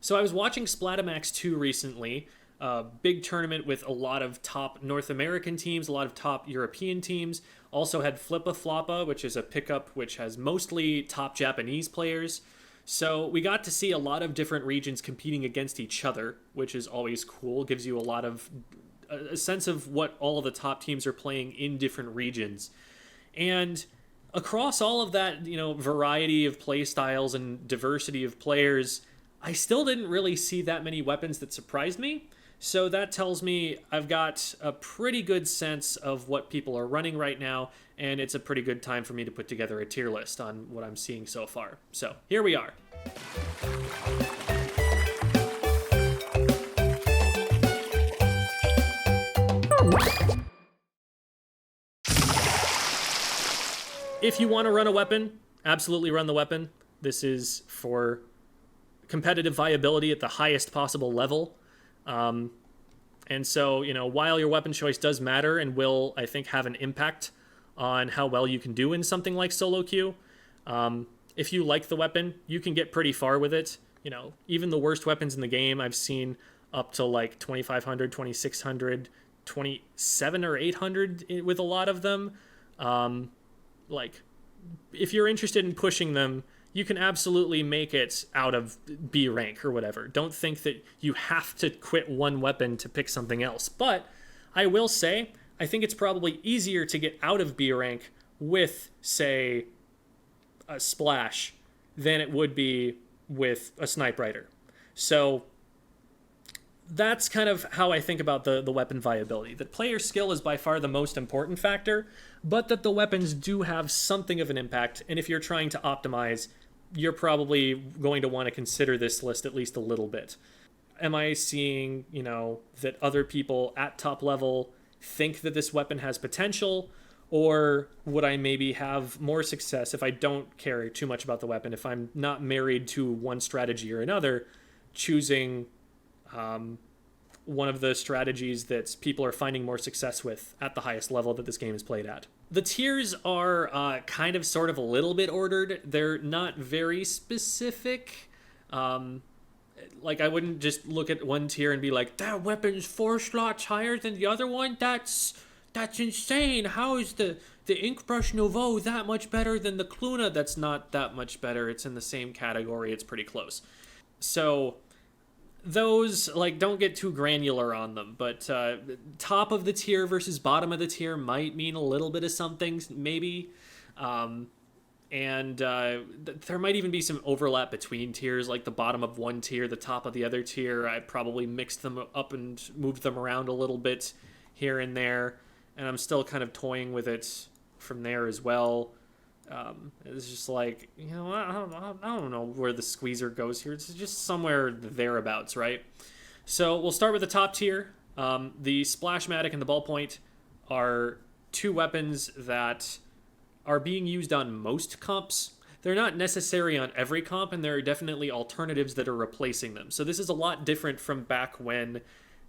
So I was watching Splat-o-matic 2 recently, a big tournament with a lot of top North American teams, a lot of top European teams. Also had Flippa Floppa, which is a pickup which has mostly top Japanese players. So we got to see a lot of different regions competing against each other, which is always cool. Gives you a sense of what all of the top teams are playing in different regions. And across all of that, variety of play styles and diversity of players, I still didn't really see that many weapons that surprised me. So that tells me I've got a pretty good sense of what people are running right now, and it's a pretty good time for me to put together a tier list on what I'm seeing so far. So here we are. If you want to run a weapon, absolutely run the weapon. This is for competitive viability at the highest possible level. And so, while your weapon choice does matter and will, I think, have an impact on how well you can do in something like solo queue, if you like the weapon, you can get pretty far with it. Even the worst weapons in the game, I've seen up to like 2,500, 2,600, 27 or 800 with a lot of them. If you're interested in pushing them, you can absolutely make it out of B rank or whatever. Don't think that you have to quit one weapon to pick something else. But I will say, I think it's probably easier to get out of B rank with, say, a Splash than it would be with a Snipe Rider. So that's kind of how I think about the weapon viability. That player skill is by far the most important factor, but that the weapons do have something of an impact, and if you're trying to optimize, you're probably going to want to consider this list at least a little bit. Am I seeing, that other people at top level think that this weapon has potential, or would I maybe have more success if I don't care too much about the weapon, if I'm not married to one strategy or another, choosing one of the strategies that people are finding more success with at the highest level that this game is played at. The tiers are kind of sort of a little bit ordered. They're not very specific. I wouldn't just look at one tier and be like, that weapon's 4 slots higher than the other one? That's insane. How is the Inkbrush Nouveau that much better than the Cluna? That's not that much better. It's in the same category. It's pretty close. So those, don't get too granular on them, but top of the tier versus bottom of the tier might mean a little bit of something, maybe. There might even be some overlap between tiers, like the bottom of one tier, the top of the other tier. I probably mixed them up and moved them around a little bit here and there, and I'm still kind of toying with it from there as well. It's just like, I don't know where the squeezer goes here. It's just somewhere thereabouts, right? So we'll start with the top tier. The Splash-o-matic and the Ballpoint are two weapons that are being used on most comps. They're not necessary on every comp, and there are definitely alternatives that are replacing them. So this is a lot different from back when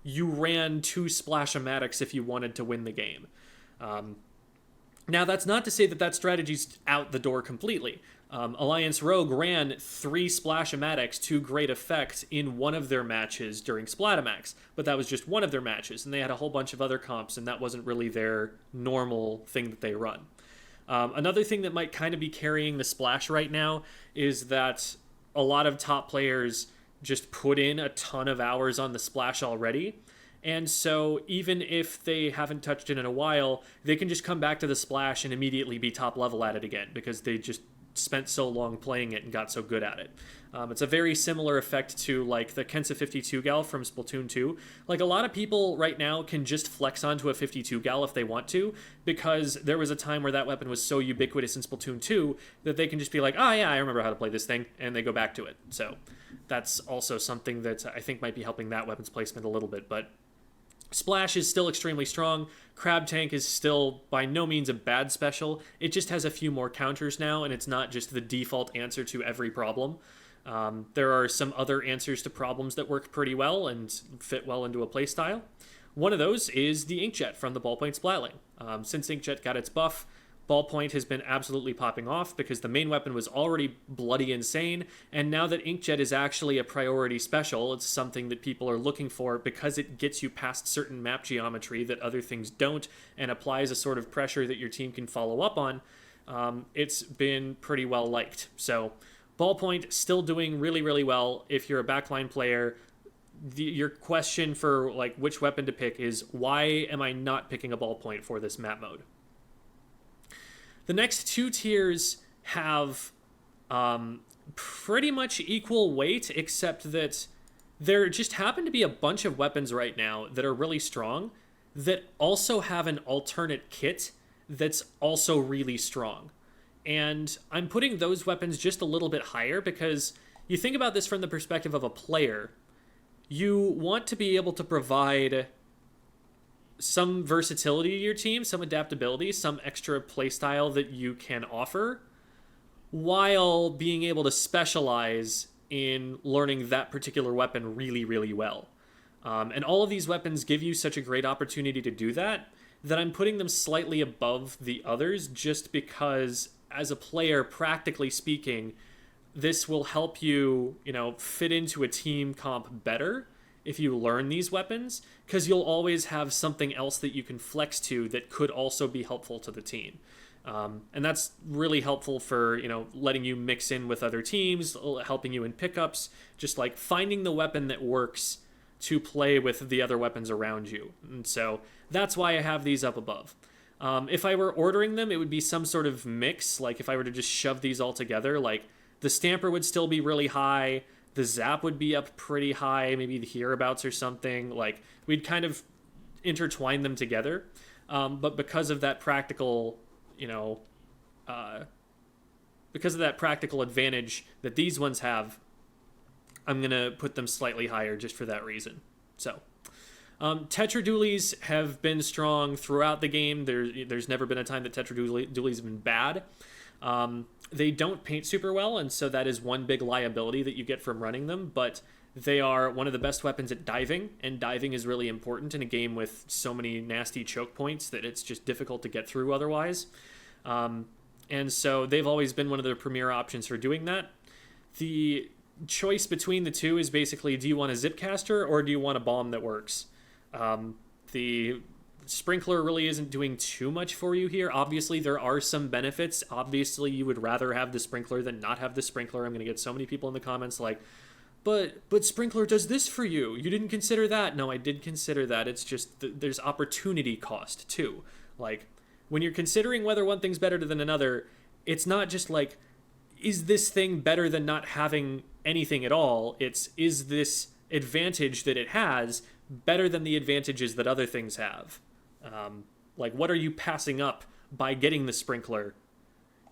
you ran 2 Splash-o-matics if you wanted to win the game. Now, that's not to say that strategy's out the door completely. Alliance Rogue ran 3 Splash-o-matics to great effect in one of their matches during Splat-o-matic, but that was just one of their matches, and they had a whole bunch of other comps, and that wasn't really their normal thing that they run. Another thing that might kind of be carrying the Splash right now is that a lot of top players just put in a ton of hours on the Splash already. And so even if they haven't touched it in a while, they can just come back to the Splash and immediately be top level at it again because they just spent so long playing it and got so good at it. It's a very similar effect to like the Kensa 52 Gal from Splatoon 2. Like a lot of people right now can just flex onto a 52 Gal if they want to, because there was a time where that weapon was so ubiquitous in Splatoon 2 that they can just be like, oh yeah, I remember how to play this thing, and they go back to it. So that's also something that I think might be helping that weapon's placement a little bit, but Splash is still extremely strong. Crab Tank is still by no means a bad special. It just has a few more counters now, and it's not just the default answer to every problem. There are some other answers to problems that work pretty well and fit well into a playstyle. One of those is the Inkjet from the Ballpoint Splatling. Since Inkjet got its buff, Ballpoint has been absolutely popping off because the main weapon was already bloody insane, and now that Inkjet is actually a priority special, it's something that people are looking for because it gets you past certain map geometry that other things don't, and applies a sort of pressure that your team can follow up on. It's been pretty well liked. So Ballpoint still doing really, really well. If you're a backline player, your question for like which weapon to pick is, why am I not picking a Ballpoint for this map mode? The next two tiers have pretty much equal weight, except that there just happen to be a bunch of weapons right now that are really strong that also have an alternate kit that's also really strong. And I'm putting those weapons just a little bit higher because you think about this from the perspective of a player. You want to be able to provide some versatility to your team, some adaptability, some extra playstyle that you can offer, while being able to specialize in learning that particular weapon really, really well. And all of these weapons give you such a great opportunity to do that, that I'm putting them slightly above the others just because, as a player, practically speaking, this will help you, fit into a team comp better if you learn these weapons, because you'll always have something else that you can flex to that could also be helpful to the team. And that's really helpful for, letting you mix in with other teams, helping you in pickups, just like finding the weapon that works to play with the other weapons around you. And so that's why I have these up above. If I were ordering them, it would be some sort of mix. Like if I were to just shove these all together, like the Stamper would still be really high, the Zap would be up pretty high, maybe the Hereabouts or something. Like we'd kind of intertwine them together. But because of that practical, because of that practical advantage that these ones have, I'm going to put them slightly higher just for that reason. So Tetra Dualies have been strong throughout the game. There's never been a time that Tetra Dualies have been bad. They don't paint super well, and so that is one big liability that you get from running them, but they are one of the best weapons at diving, and diving is really important in a game with so many nasty choke points that it's just difficult to get through otherwise. And so they've always been one of the premier options for doing that. The choice between the two is basically, do you want a Zipcaster or do you want a bomb that works? The Sprinkler really isn't doing too much for you here. Obviously, there are some benefits. Obviously, you would rather have the Sprinkler than not have the Sprinkler. I'm going to get so many people in the comments like, but Sprinkler does this for you. You didn't consider that. No, I did consider that. It's just there's opportunity cost too. Like when you're considering whether one thing's better than another, it's not just like, is this thing better than not having anything at all? It's, is this advantage that it has better than the advantages that other things have? Like, what are you passing up by getting the Sprinkler?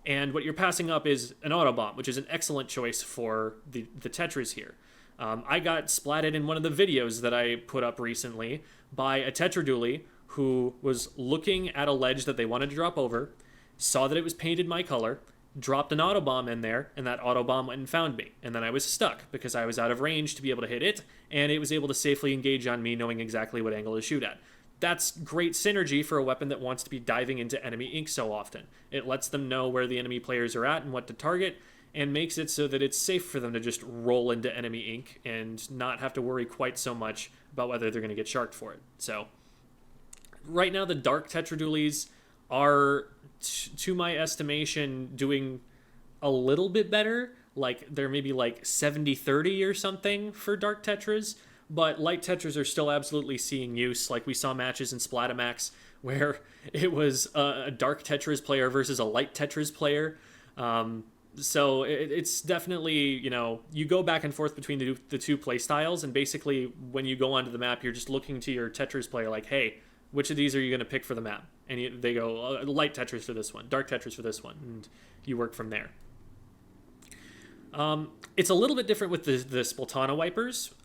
And what you're passing up is an Autobomb, which is an excellent choice for the Tetras here. I got splatted in one of the videos that I put up recently by a Tetra Dualie who was looking at a ledge that they wanted to drop over, saw that it was painted my color, dropped an Autobomb in there, and that Autobomb went and found me. And then I was stuck because I was out of range to be able to hit it, and it was able to safely engage on me knowing exactly what angle to shoot at. That's great synergy for a weapon that wants to be diving into enemy ink so often. It lets them know where the enemy players are at and what to target, and makes it so that it's safe for them to just roll into enemy ink and not have to worry quite so much about whether they're going to get sharked for it. So right now the Dark Tetra Dualies are, to my estimation, doing a little bit better. Like they're maybe like 70-30 or something for Dark Tetras. But light Tetras are still absolutely seeing use. Like we saw matches in Splat-o-matic where it was a Dark Tetras player versus a light Tetras player. So it's definitely, you go back and forth between the two play styles. And basically when you go onto the map, you're just looking to your Tetras player like, hey, which of these are you going to pick for the map? And they go, light Tetras for this one, dark Tetras for this one. And you work from there. It's a little bit different with the Splatana wipers.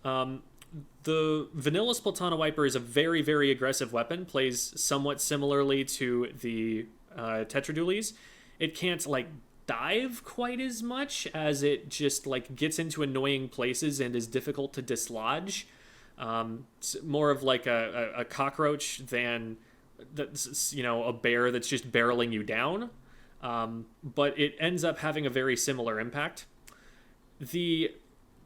The vanilla Splatana wiper is a very, very aggressive weapon, plays somewhat similarly to the Tetra Dualies. It can't, dive quite as much as it just, gets into annoying places and is difficult to dislodge. It's more of, a cockroach than that's, you know, a bear that's just barreling you down. But it ends up having a very similar impact. The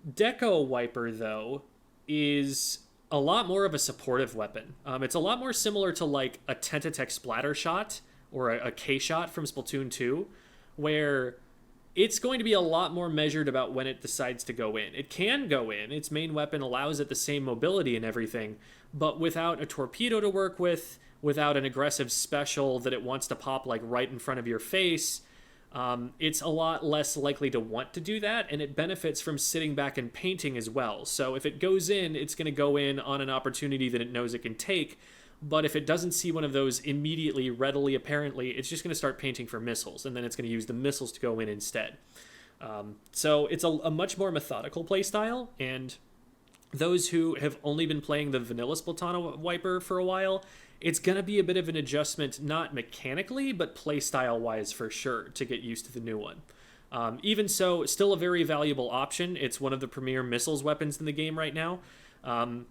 Deco Wiper, though, is a lot more of a supportive weapon. It's a lot more similar to like a Tentatek Splattershot or a K-Shot from Splatoon 2, where it's going to be a lot more measured about when it decides to go in. It can go in. Its main weapon allows it the same mobility and everything, but without a torpedo to work with, without an aggressive special that it wants to pop like right in front of your face, it's a lot less likely to want to do that, and it benefits from sitting back and painting as well. So if it goes in, it's going to go in on an opportunity that it knows it can take, but if it doesn't see one of those immediately, readily, apparently, it's just going to start painting for missiles, and then it's going to use the missiles to go in instead. So it's a much more methodical playstyle, and those who have only been playing the vanilla Splatana Wiper for a while, it's going to be a bit of an adjustment, not mechanically, but playstyle-wise for sure, to get used to the new one. Even so, still a very valuable option. It's one of the premier missiles weapons in the game right now.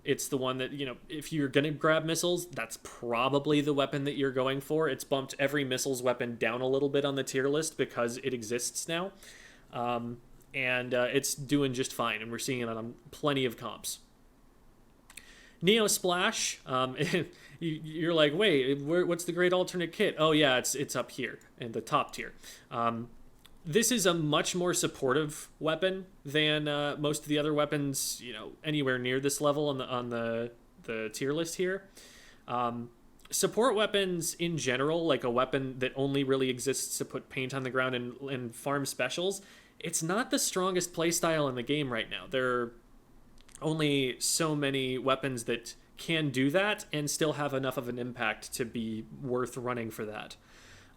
It's the one that, you know, if you're going to grab missiles, that's probably the weapon that you're going for. It's bumped every missiles weapon down a little bit on the tier list because it exists now. And it's doing just fine, and we're seeing it on plenty of comps. Neo Splash, you're like, wait, what's the great alternate kit? Oh yeah, it's up here in the top tier. This is a much more supportive weapon than most of the other weapons, you know, anywhere near this level on the tier list here. Support weapons in general, like a weapon that only really exists to put paint on the ground and farm specials, it's not the strongest playstyle in the game right now. There are only so many weapons that can do that and still have enough of an impact to be worth running for that.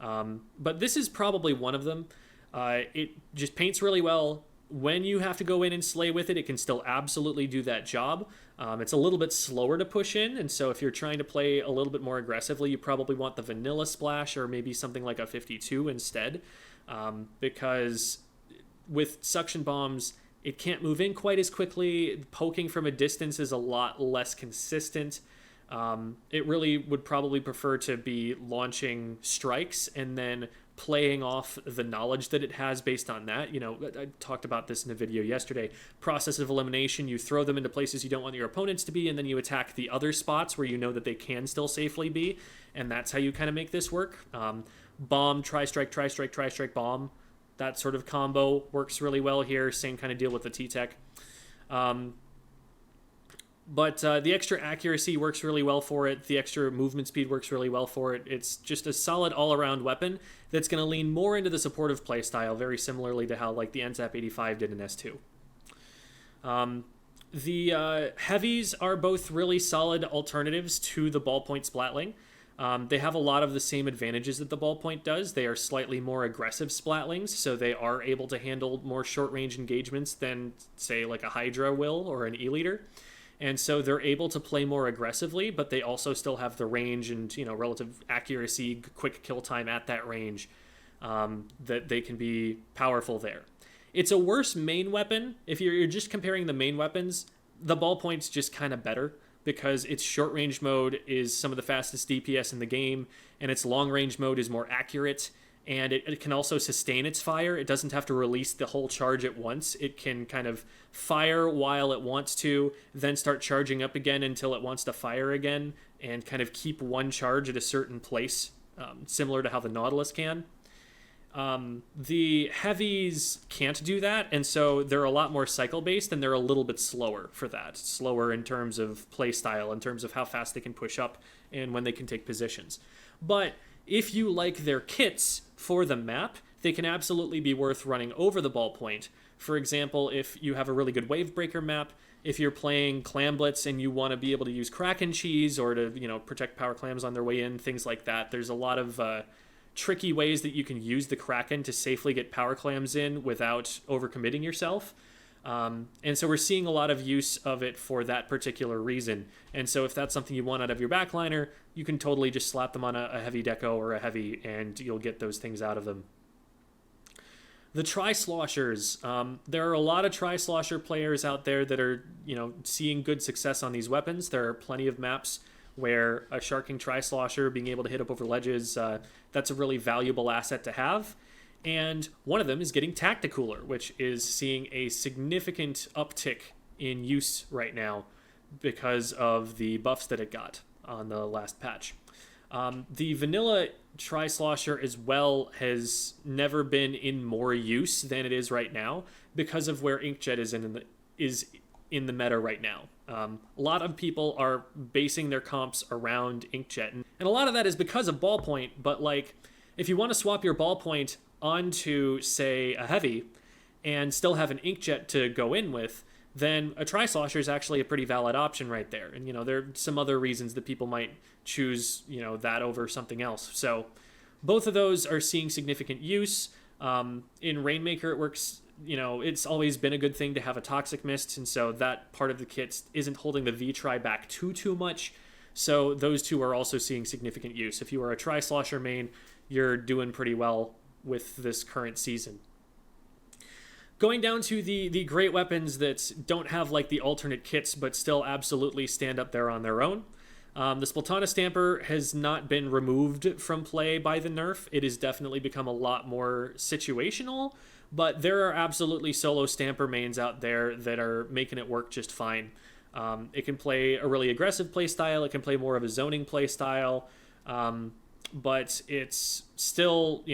But this is probably one of them. It just paints really well. When you have to go in and slay with it, it can still absolutely do that job. It's a little bit slower to push in, and so if you're trying to play a little bit more aggressively, you probably want the vanilla splash or maybe something like a 52 instead, because with suction bombs, it can't move in quite as quickly. Poking from a distance is a lot less consistent. It really would probably prefer to be launching strikes and then playing off the knowledge that it has based on that. You know, I talked about this in a video yesterday. Process of elimination, you throw them into places you don't want your opponents to be, and then you attack the other spots where you know that they can still safely be, and that's how you kind of make this work. Bomb, tri-strike, tri-strike, tri-strike, bomb. That sort of combo works really well here. Same kind of deal with the T-Tech. But the extra accuracy works really well for it. The extra movement speed works really well for it. It's just a solid all-around weapon that's going to lean more into the supportive playstyle, very similarly to how like the N-Zap 85 did in S2. The heavies are both really solid alternatives to the Ballpoint Splatling. They have a lot of the same advantages that the Ballpoint does. They are slightly more aggressive Splatlings, so they are able to handle more short-range engagements than, say, like a Hydra will or an E-Liter. And so they're able to play more aggressively, but they also still have the range and, you know, relative accuracy, quick kill time at that range, that they can be powerful there. It's a worse main weapon. If you're just comparing the main weapons, the Ballpoint's just kind of better, because its short-range mode is some of the fastest DPS in the game, and its long-range mode is more accurate, and it can also sustain its fire. It doesn't have to release the whole charge at once. It can kind of fire while it wants to, then start charging up again until it wants to fire again, and kind of keep one charge at a certain place, similar to how the Nautilus can. The heavies can't do that, and so they're a lot more cycle-based, and they're a little bit slower for that. Slower in terms of playstyle, in terms of how fast they can push up, and when they can take positions. But if you like their kits for the map, they can absolutely be worth running over the Ballpoint. For example, if you have a really good Wavebreaker map, if you're playing Clam Blitz and you want to be able to use Kraken Cheese or to, you know, protect power clams on their way in, things like that, there's a lot of tricky ways that you can use the Kraken to safely get power clams in without overcommitting yourself. And so we're seeing a lot of use of it for that particular reason. And so if that's something you want out of your backliner, you can totally just slap them on a heavy deco or a heavy, and you'll get those things out of them. The Tri-Sloshers. There are a lot of Tri-Slosher players out there that are, you know, seeing good success on these weapons. There are plenty of maps where a Sharking Tri-Slosher being able to hit up over ledges, that's a really valuable asset to have. And one of them is getting Tacticooler, which is seeing a significant uptick in use right now because of the buffs that it got on the last patch. The vanilla Tri-Slosher as well has never been in more use than it is right now because of where Inkjet is in the meta right now. A lot of people are basing their comps around Inkjet, and a lot of that is because of Ballpoint, but like, if you want to swap your Ballpoint onto, say, a heavy and still have an Inkjet to go in with, then a Tri-Slosher is actually a pretty valid option right there. And, there are some other reasons that people might choose, that over something else. So both of those are seeing significant use. In Rainmaker, it works, it's always been a good thing to have a Toxic Mist, and so that part of the kit isn't holding the V-Tri back too much. So those two are also seeing significant use. If you are a Tri-Slosher main, you're doing pretty well with this current season. Going down to the great weapons that don't have like the alternate kits but still absolutely stand up there on their own. The Splatana Stamper has not been removed from play by the nerf. It has definitely become a lot more situational, but there are absolutely solo Stamper mains out there that are making it work just fine. It can play a really aggressive playstyle. It can play more of a zoning playstyle. But it's still,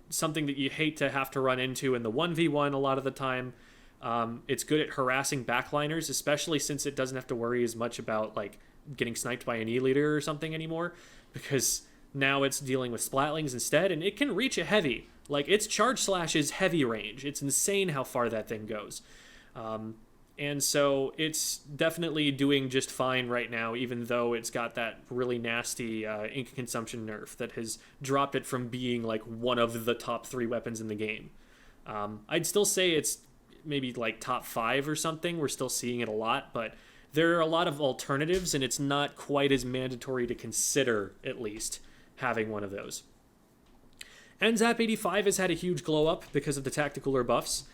something that you hate to have to run into in the 1v1 a lot of the time. It's good at harassing backliners, especially since it doesn't have to worry as much about, like, getting sniped by an E-leader or something anymore, because now it's dealing with Splatlings instead, and it can reach a heavy. Like, its Charge Slash is heavy range. It's insane how far that thing goes. And so it's definitely doing just fine right now, even though it's got that really nasty ink consumption nerf that has dropped it from being like one of the top 3 weapons in the game. I'd still say it's maybe like top 5 or something. We're still seeing it a lot, but there are a lot of alternatives, and it's not quite as mandatory to consider, at least, having one of those. N-Zap 85 has had a huge glow up because of the Tacticooler buffs.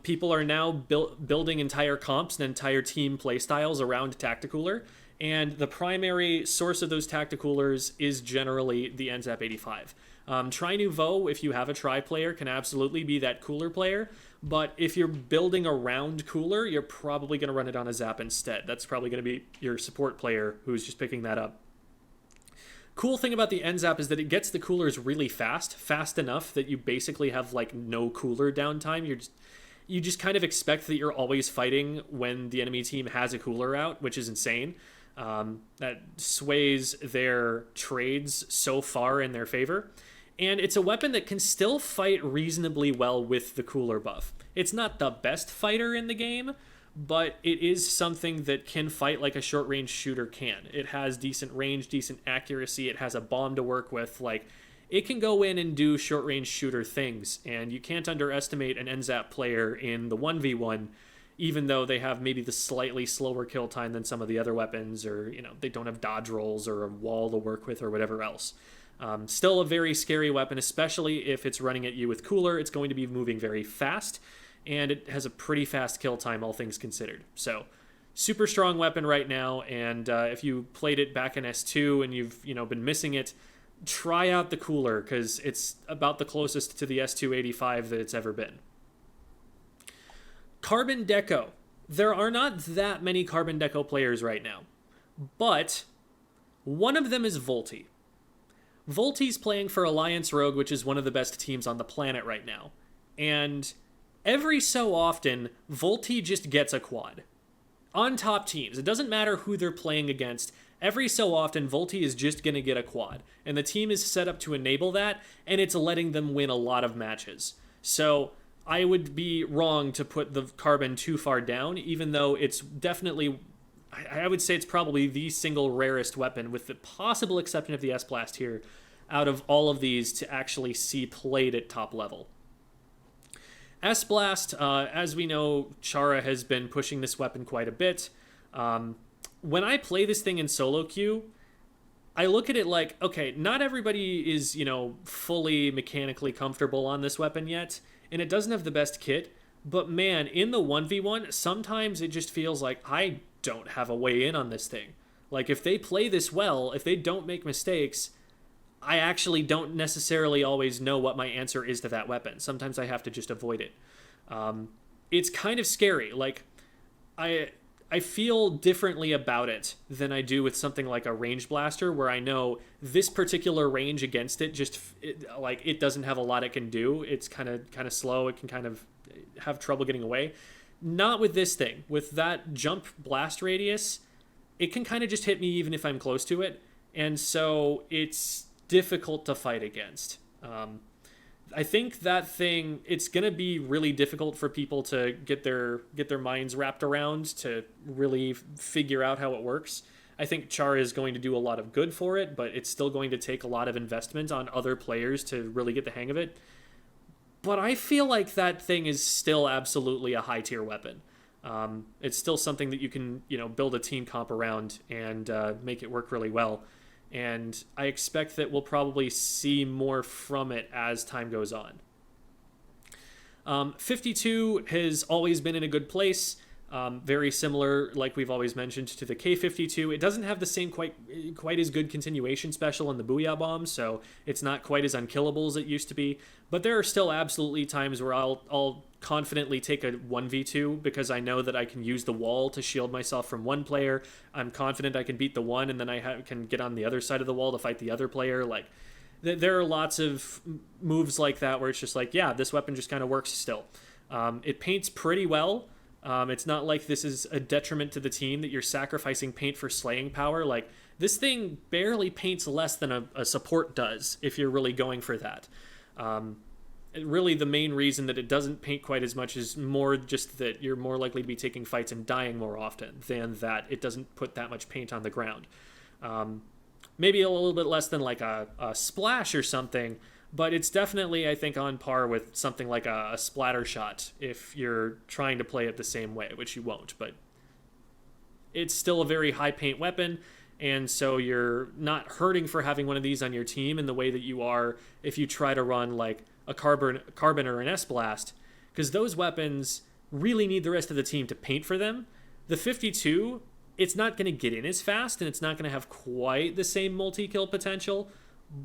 People are now building entire comps and entire team playstyles around Tacticooler, and the primary source of those Tacticoolers is generally the N-Zap 85. Tri-Nouveau, if you have a Tri player, can absolutely be that cooler player, but if you're building around cooler, you're probably going to run it on a Zap instead. That's probably going to be your support player who's just picking that up. Cool thing about the N-Zap is that it gets the coolers really fast enough that you basically have like no cooler downtime. You just kind of expect that you're always fighting when the enemy team has a cooler out, which is insane. That sways their trades so far in their favor. And it's a weapon that can still fight reasonably well with the cooler buff. It's not the best fighter in the game, but it is something that can fight like a short-range shooter can. It has decent range, decent accuracy. It has a bomb to work with. Like, it can go in and do short-range shooter things, and you can't underestimate an N-Zap player in the 1v1, even though they have maybe the slightly slower kill time than some of the other weapons, or, they don't have dodge rolls or a wall to work with or whatever else. Still a very scary weapon, especially if it's running at you with cooler. It's going to be moving very fast, and it has a pretty fast kill time, all things considered. So, super strong weapon right now, and if you played it back in S2 and you've been missing it, try out the cooler, because it's about the closest to the S285 that it's ever been. Carbon Deco. There are not that many Carbon Deco players right now, but one of them is Volti. Volti's playing for Alliance Rogue, which is one of the best teams on the planet right now. And every so often, Volti just gets a quad. On top teams. It doesn't matter who they're playing against. Every so often, Volti is just going to get a quad. And the team is set up to enable that, and it's letting them win a lot of matches. So I would be wrong to put the Carbon too far down, even though it's definitely, I would say it's probably the single rarest weapon, with the possible exception of the S-Blast here, out of all of these to actually see played at top level. S-Blast, as we know, Chara has been pushing this weapon quite a bit. When I play this thing in solo queue, I look at it like, okay, not everybody is, fully mechanically comfortable on this weapon yet, and it doesn't have the best kit, but man, in the 1v1, sometimes it just feels like I don't have a way in on this thing. Like, if they play this well, if they don't make mistakes, I actually don't necessarily always know what my answer is to that weapon. Sometimes I have to just avoid it. It's kind of scary. Like, I feel differently about it than I do with something like a range blaster, where I know this particular range against it it doesn't have a lot it can do. It's kind of slow. It can kind of have trouble getting away. Not with this thing. With that jump blast radius, it can kind of just hit me even if I'm close to it, and so it's difficult to fight against. I think that thing, it's going to be really difficult for people to get their minds wrapped around to really figure out how it works. I think Char is going to do a lot of good for it, but it's still going to take a lot of investment on other players to really get the hang of it. But I feel like that thing is still absolutely a high tier weapon. It's still something that you can, build a team comp around and make it work really well. And I expect that we'll probably see more from it as time goes on. 52 has always been in a good place. Very similar, like we've always mentioned, to the K52. It doesn't have the same quite as good continuation special in the Booyah Bomb, so it's not quite as unkillable as it used to be. But there are still absolutely times where I'll confidently take a 1v2 because I know that I can use the wall to shield myself from one player. I'm confident I can beat the one, and then I can get on the other side of the wall to fight the other player. Like, there are lots of moves like that where it's just like, yeah, this weapon just kind of works still. It paints pretty well. It's not like this is a detriment to the team that you're sacrificing paint for slaying power. Like, this thing barely paints less than a support does if you're really going for that. Really, the main reason that it doesn't paint quite as much is more just that you're more likely to be taking fights and dying more often than that it doesn't put that much paint on the ground. Maybe a little bit less than like a Splash or something, but it's definitely, I think, on par with something like a Splattershot if you're trying to play it the same way, which you won't. But it's still a very high paint weapon, and so you're not hurting for having one of these on your team in the way that you are if you try to run like a Carbon or an S-Blast, because those weapons really need the rest of the team to paint for them. The 52, it's not going to get in as fast, and it's not going to have quite the same multi-kill potential,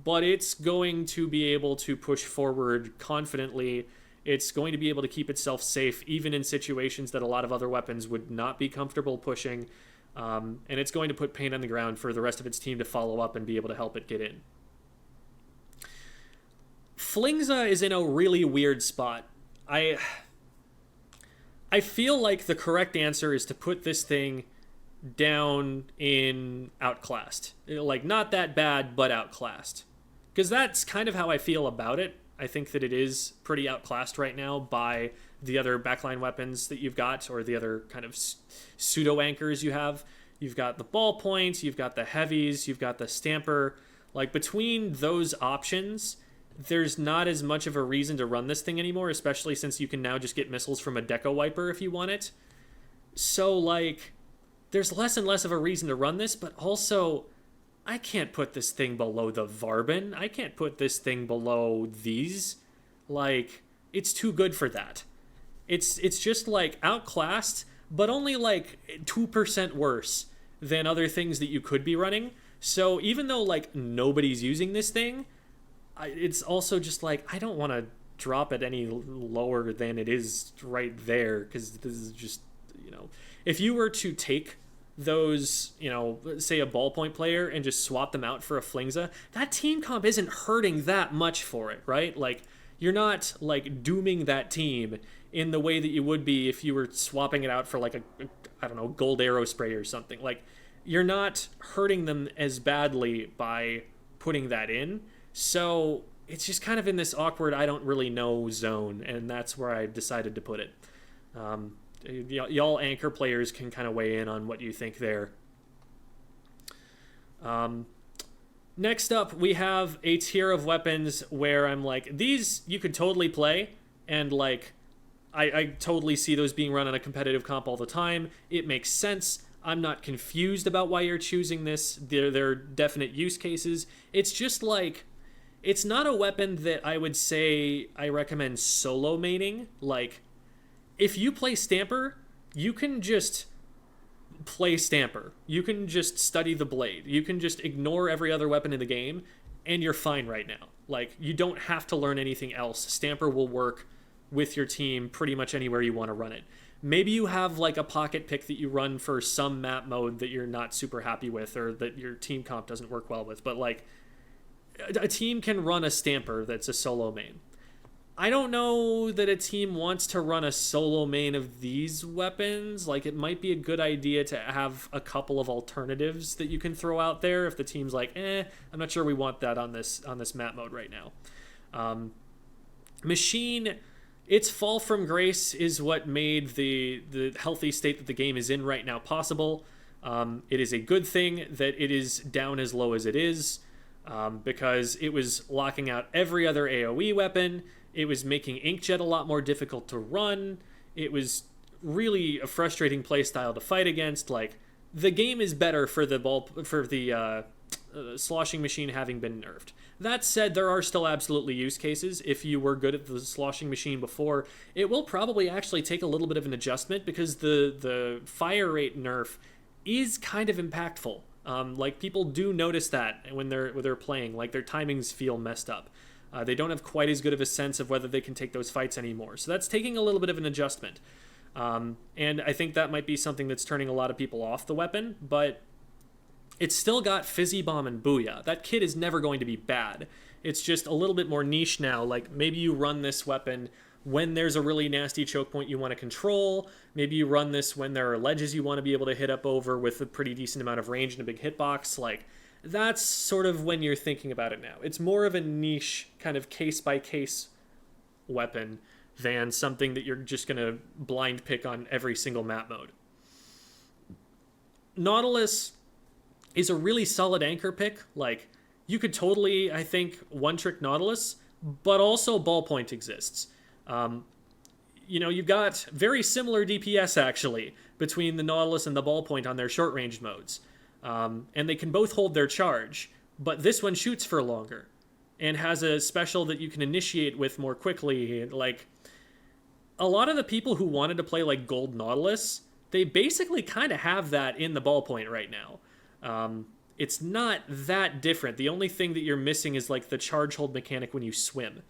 but it's going to be able to push forward confidently. It's going to be able to keep itself safe, even in situations that a lot of other weapons would not be comfortable pushing, and it's going to put paint on the ground for the rest of its team to follow up and be able to help it get in. Flingza is in a really weird spot. I feel like the correct answer is to put this thing down in Outclassed. Like, not that bad, but Outclassed. Because that's kind of how I feel about it. I think that it is pretty outclassed right now by the other backline weapons that you've got, or the other kind of pseudo-anchors you have. You've got the Ballpoint, you've got the Heavies, you've got the Stamper. Like, between those options, there's not as much of a reason to run this thing anymore, especially since you can now just get missiles from a Deco Wiper if you want it. So, like, there's less and less of a reason to run this, but also, I can't put this thing below the Varbin. I can't put this thing below these. Like, it's too good for that. It's just, like, outclassed, but only, like, 2% worse than other things that you could be running. So even though, like, nobody's using this thing, it's also just like, I don't want to drop it any lower than it is right there, because this is just, if you were to take those, say a Ballpoint player and just swap them out for a Flingza, that team comp isn't hurting that much for it, right? Like, you're not, like, dooming that team in the way that you would be if you were swapping it out for, like, I don't know, gold arrow spray or something. Like, you're not hurting them as badly by putting that in. So it's just kind of in this awkward I don't really know zone, and that's where I decided to put it. Y'all anchor players can kind of weigh in on what you think there. Next up, we have a tier of weapons where I'm like, these you could totally play, and like I totally see those being run on a competitive comp all the time. It makes sense. I'm not confused about why you're choosing this. There are definite use cases. It's just like, it's not a weapon that I would say I recommend solo maining. Like, if you play Stamper, you can just play Stamper. You can just study the blade. You can just ignore every other weapon in the game, and you're fine right now. Like, you don't have to learn anything else. Stamper will work with your team pretty much anywhere you want to run it. Maybe you have like a pocket pick that you run for some map mode that you're not super happy with, or that your team comp doesn't work well with, but like, a team can run a Stamper that's a solo main. I don't know that a team wants to run a solo main of these weapons. Like, it might be a good idea to have a couple of alternatives that you can throw out there if the team's like, I'm not sure we want that on this map mode right now. Machine, its fall from grace is what made the healthy state that the game is in right now possible. It is a good thing that it is down as low as it is, because it was locking out every other AoE weapon. It was making Inkjet a lot more difficult to run. It was really a frustrating playstyle to fight against. Like, the game is better for the sloshing machine having been nerfed. That said, there are still absolutely use cases. If you were good at the sloshing machine before, it will probably actually take a little bit of an adjustment, because the fire rate nerf is kind of impactful. Like, people do notice that when they're playing. Like, their timings feel messed up. They don't have quite as good of a sense of whether they can take those fights anymore. So that's taking a little bit of an adjustment. And I think that might be something that's turning a lot of people off the weapon, but it's still got Fizzy Bomb and Booyah. That kit is never going to be bad. It's just a little bit more niche now. Like, maybe you run this weapon when there's a really nasty choke point you want to control. Maybe you run this when there are ledges you want to be able to hit up over with a pretty decent amount of range and a big hitbox. Like, that's sort of when you're thinking about it now. It's more of a niche kind of case-by-case weapon than something that you're just going to blind pick on every single map mode. Nautilus is a really solid anchor pick. Like, you could totally, I think, one-trick Nautilus, but also Ballpoint exists. You've got very similar DPS, actually, between the Nautilus and the Ballpoint on their short-range modes. And they can both hold their charge, but this one shoots for longer and has a special that you can initiate with more quickly. Like, a lot of the people who wanted to play like Gold Nautilus, they basically kind of have that in the Ballpoint right now. It's not that different. The only thing that you're missing is like the charge hold mechanic when you swim.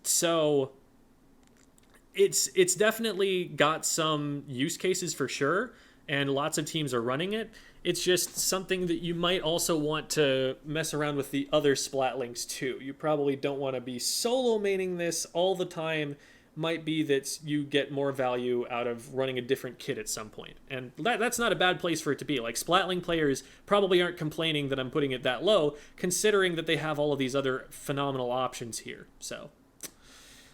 So it's definitely got some use cases for sure, and lots of teams are running it. It's just something that you might also want to mess around with the other Splatlings too. You probably don't want to be solo maining this all the time. Might be that you get more value out of running a different kit at some point. And that's not a bad place for it to be. Like, Splatling players probably aren't complaining that I'm putting it that low, considering that they have all of these other phenomenal options here. So,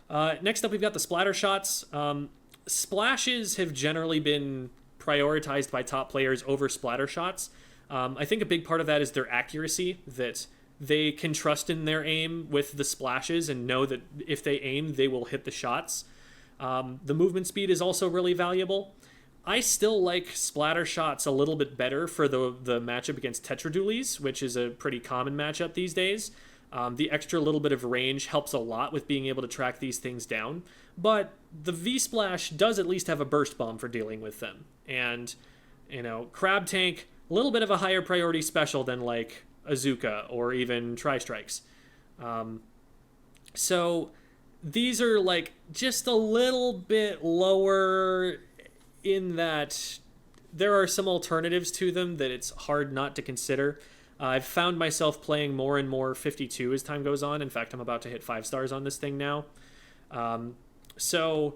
next up we've got the Splattershots. Splashes have generally been prioritized by top players over Splattershots. I think a big part of that is their accuracy, that they can trust in their aim with the splashes and know that if they aim, they will hit the shots. The movement speed is also really valuable. I still like Splattershots a little bit better for the matchup against Tetra Dualies, which is a pretty common matchup these days. The extra little bit of range helps a lot with being able to track these things down. But the V-Splash does at least have a burst bomb for dealing with them. And, Crab Tank, a little bit of a higher priority special than like Azuka or even Tri-Strikes. So these are like just a little bit lower in that there are some alternatives to them that it's hard not to consider. I've found myself playing more and more 52 as time goes on. In fact, I'm about to hit 5 stars on this thing now. So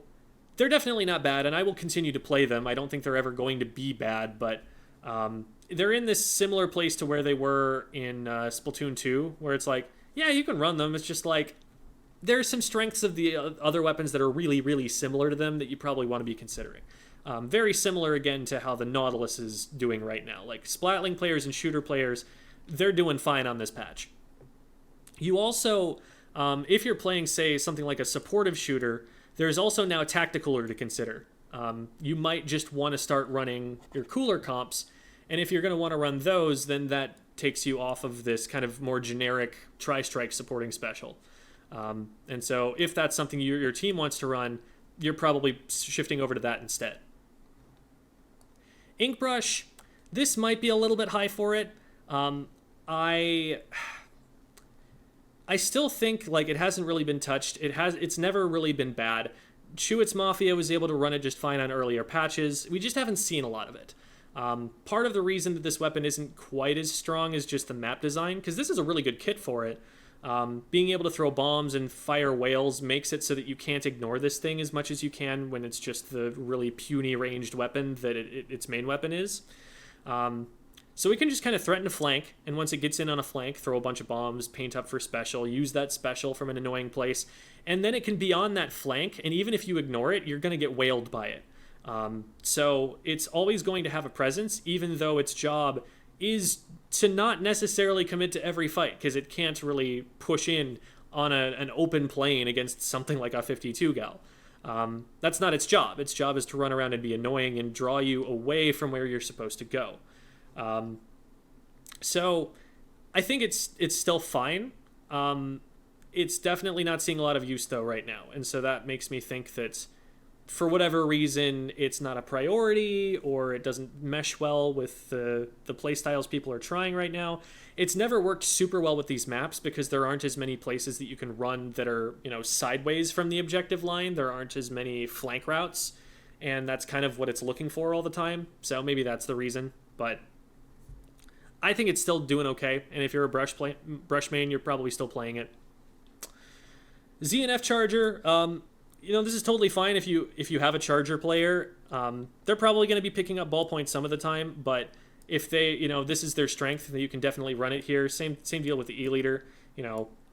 they're definitely not bad, and I will continue to play them. I don't think they're ever going to be bad, but they're in this similar place to where they were in Splatoon 2, where it's like, yeah, you can run them. It's just like, there's some strengths of the other weapons that are really, really similar to them that you probably want to be considering. Very similar, again, to how the Nautilus is doing right now. Like, Splatling players and shooter players, they're doing fine on this patch. You also, if you're playing, say, something like a supportive shooter, there's also now Tacticaler to consider. You might just want to start running your cooler comps, and if you're going to want to run those, then that takes you off of this kind of more generic Tri-Strike supporting special. And so if that's something your team wants to run, you're probably shifting over to that instead. Ink brush, this might be a little bit high for it. I still think like it hasn't really been touched. It's never really been bad. Chewits Mafia was able to run it just fine on earlier patches. We just haven't seen a lot of it. Part of the reason that this weapon isn't quite as strong is just the map design, because this is a really good kit for it. Being able to throw bombs and fire whales makes it so that you can't ignore this thing as much as you can when it's just the really puny ranged weapon that its main weapon is. So we can just kind of threaten a flank, and once it gets in on a flank, throw a bunch of bombs, paint up for special, use that special from an annoying place, and then it can be on that flank, and even if you ignore it, you're going to get whaled by it. So it's always going to have a presence, even though its job is to not necessarily commit to every fight, because it can't really push in on an open plane against something like a 52 gal. That's not its job. Its job is to run around and be annoying and draw you away from where you're supposed to go. So I think it's still fine. It's definitely not seeing a lot of use though right now, and so that makes me think that for whatever reason it's not a priority, or it doesn't mesh well with the playstyles people are trying right now. It's never worked super well with these maps because there aren't as many places that you can run that are, sideways from the objective line. There aren't as many flank routes, and that's kind of what it's looking for all the time. So maybe that's the reason, but I think it's still doing okay, and if you're a brush main, you're probably still playing it. Z&F Charger, this is totally fine if you have a Charger player. They're probably going to be picking up ballpoint some of the time, but if they, this is their strength, then you can definitely run it here. Same deal with the E-Leader.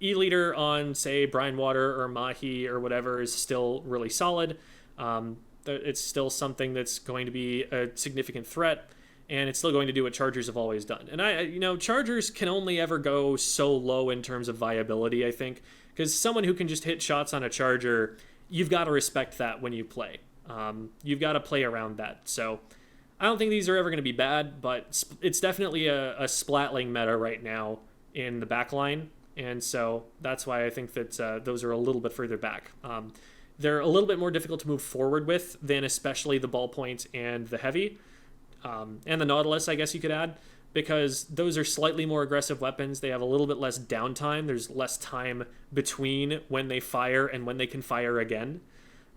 E-Leader on, say, Brine Water or Mahi or whatever is still really solid. It's still something that's going to be a significant threat, and it's still going to do what Chargers have always done. And Chargers can only ever go so low in terms of viability, I think, because someone who can just hit shots on a Charger, you've got to respect that when you play. You've got to play around that. So I don't think these are ever going to be bad, but it's definitely a Splatling meta right now in the back line, and so that's why I think that those are a little bit further back. They're a little bit more difficult to move forward with than especially the Ballpoint and the Heavy, and the Nautilus, I guess you could add, because those are slightly more aggressive weapons. They have a little bit less downtime. There's less time between when they fire and when they can fire again.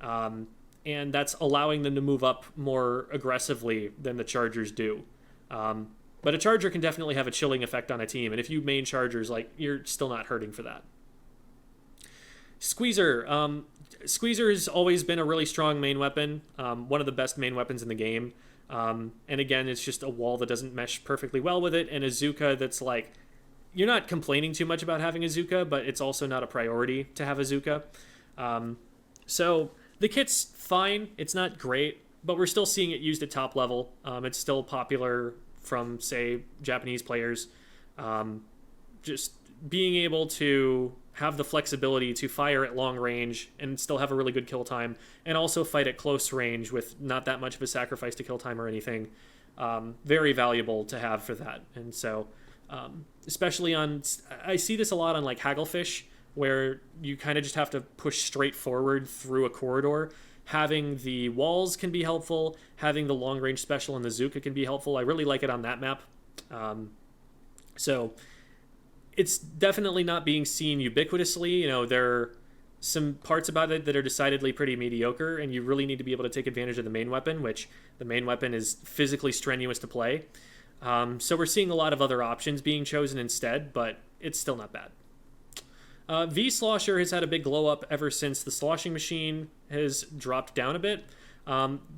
And that's allowing them to move up more aggressively than the Chargers do. But a Charger can definitely have a chilling effect on a team, and if you main Chargers, you're still not hurting for that. Squeezer. Squeezer has always been a really strong main weapon, one of the best main weapons in the game. And again, it's just a wall that doesn't mesh perfectly well with it, and a Zuka that's you're not complaining too much about having a Zuka, but it's also not a priority to have a Zuka. So the kit's fine. It's not great, but we're still seeing it used at top level. It's still popular from, say, Japanese players. Just being able to have the flexibility to fire at long range and still have a really good kill time, and also fight at close range with not that much of a sacrifice to kill time or anything. Very valuable to have for that. And so, especially I see this a lot on Hagglefish, where you kind of just have to push straight forward through a corridor. Having the walls can be helpful. Having the long range special and the Zuka can be helpful. I really like it on that map. So it's definitely not being seen ubiquitously. There are some parts about it that are decidedly pretty mediocre, and you really need to be able to take advantage of the main weapon, which the main weapon is physically strenuous to play. So we're seeing a lot of other options being chosen instead, but it's still not bad. V-Slosher has had a big glow up ever since the Sloshing Machine has dropped down a bit.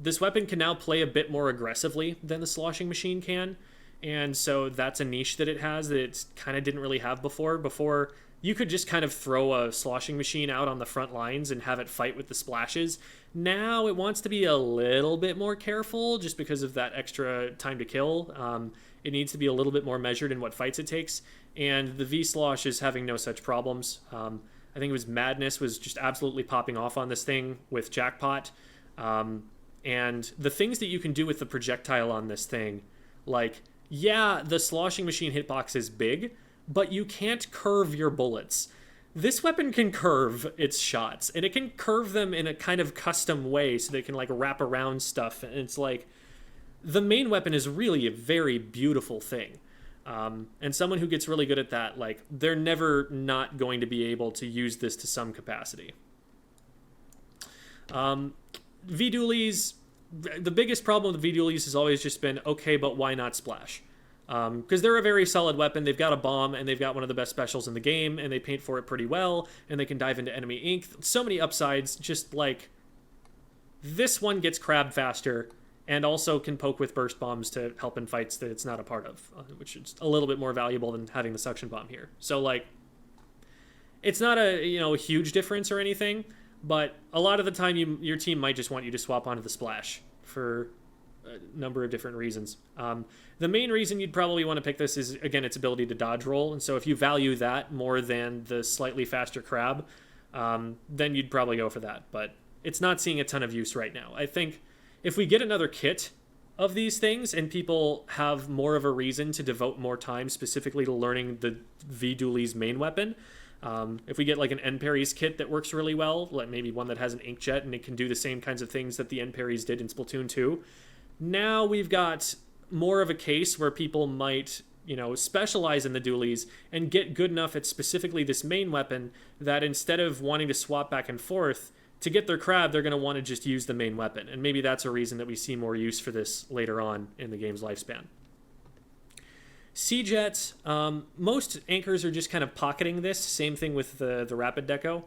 This weapon can now play a bit more aggressively than the Sloshing Machine can, and so that's a niche that it has that it kind of didn't really have before. Before, you could just kind of throw a Sloshing Machine out on the front lines and have it fight with the splashes. Now it wants to be a little bit more careful just because of that extra time to kill. It needs to be a little bit more measured in what fights it takes, and the V-Slosh is having no such problems. I think it was Madness was just absolutely popping off on this thing with Jackpot. And the things that you can do with the projectile on this thing, the Sloshing Machine hitbox is big, but you can't curve your bullets. This weapon can curve its shots, and it can curve them in a kind of custom way so they can wrap around stuff. And it's the main weapon is really a very beautiful thing. And someone who gets really good at that, like, they're never not going to be able to use this to some capacity. V-Dualies, the biggest problem with V-Dualies has always just been, okay, but why not Splash? Because they're a very solid weapon. They've got a bomb, and they've got one of the best specials in the game, and they paint for it pretty well, and they can dive into enemy ink. So many upsides, just like, this one gets crab faster, and also can poke with burst bombs to help in fights that it's not a part of, which is a little bit more valuable than having the suction bomb here. So, like, it's not a, a huge difference or anything, but a lot of the time your team might just want you to swap onto the Splash for a number of different reasons. The main reason you'd probably want to pick this is, again, its ability to dodge roll, and so if you value that more than the slightly faster crab, then you'd probably go for that, but it's not seeing a ton of use right now. I think if we get another kit of these things and people have more of a reason to devote more time specifically to learning the V-Dualies main weapon, if we get like an N-Parries kit that works really well, like maybe one that has an inkjet and it can do the same kinds of things that the N-Parries did in Splatoon 2, now we've got more of a case where people might, specialize in the dualies and get good enough at specifically this main weapon that instead of wanting to swap back and forth, to get their crab, they're going to want to just use the main weapon. And maybe that's a reason that we see more use for this later on in the game's lifespan. C-Jet, most anchors are just kind of pocketing this. Same thing with the Rapid Deco.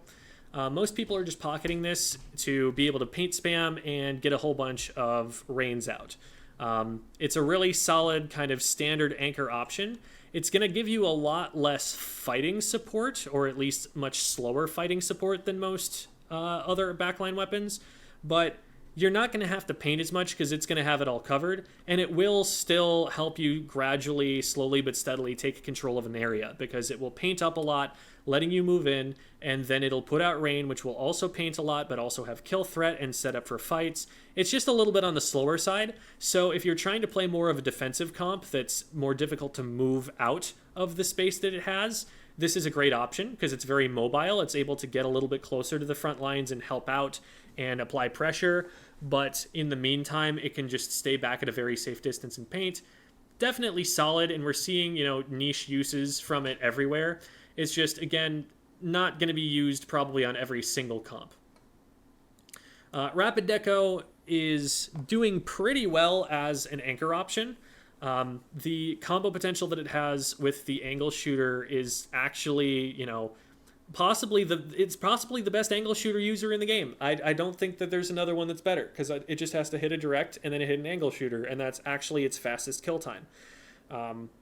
Most people are just pocketing this to be able to paint spam and get a whole bunch of rains out. It's a really solid kind of standard anchor option. It's going to give you a lot less fighting support, or at least much slower fighting support than most other backline weapons, but you're not going to have to paint as much because it's going to have it all covered, and it will still help you gradually, slowly but steadily take control of an area because it will paint up a lot, letting you move in, and then it'll put out rain, which will also paint a lot but also have kill threat and set up for fights. It's just a little bit on the slower side, so if you're trying to play more of a defensive comp that's more difficult to move out of the space that it has, this is a great option because it's very mobile. It's able to get a little bit closer to the front lines and help out and apply pressure, but in the meantime, it can just stay back at a very safe distance and paint. Definitely solid, and we're seeing, niche uses from it everywhere. It's just, again, not going to be used probably on every single comp. Rapid Deco is doing pretty well as an anchor option. The combo potential that it has with the angle shooter is actually, possibly the best angle shooter user in the game. I don't think that there's another one that's better because it just has to hit a direct and then hit an angle shooter, and that's actually its fastest kill time.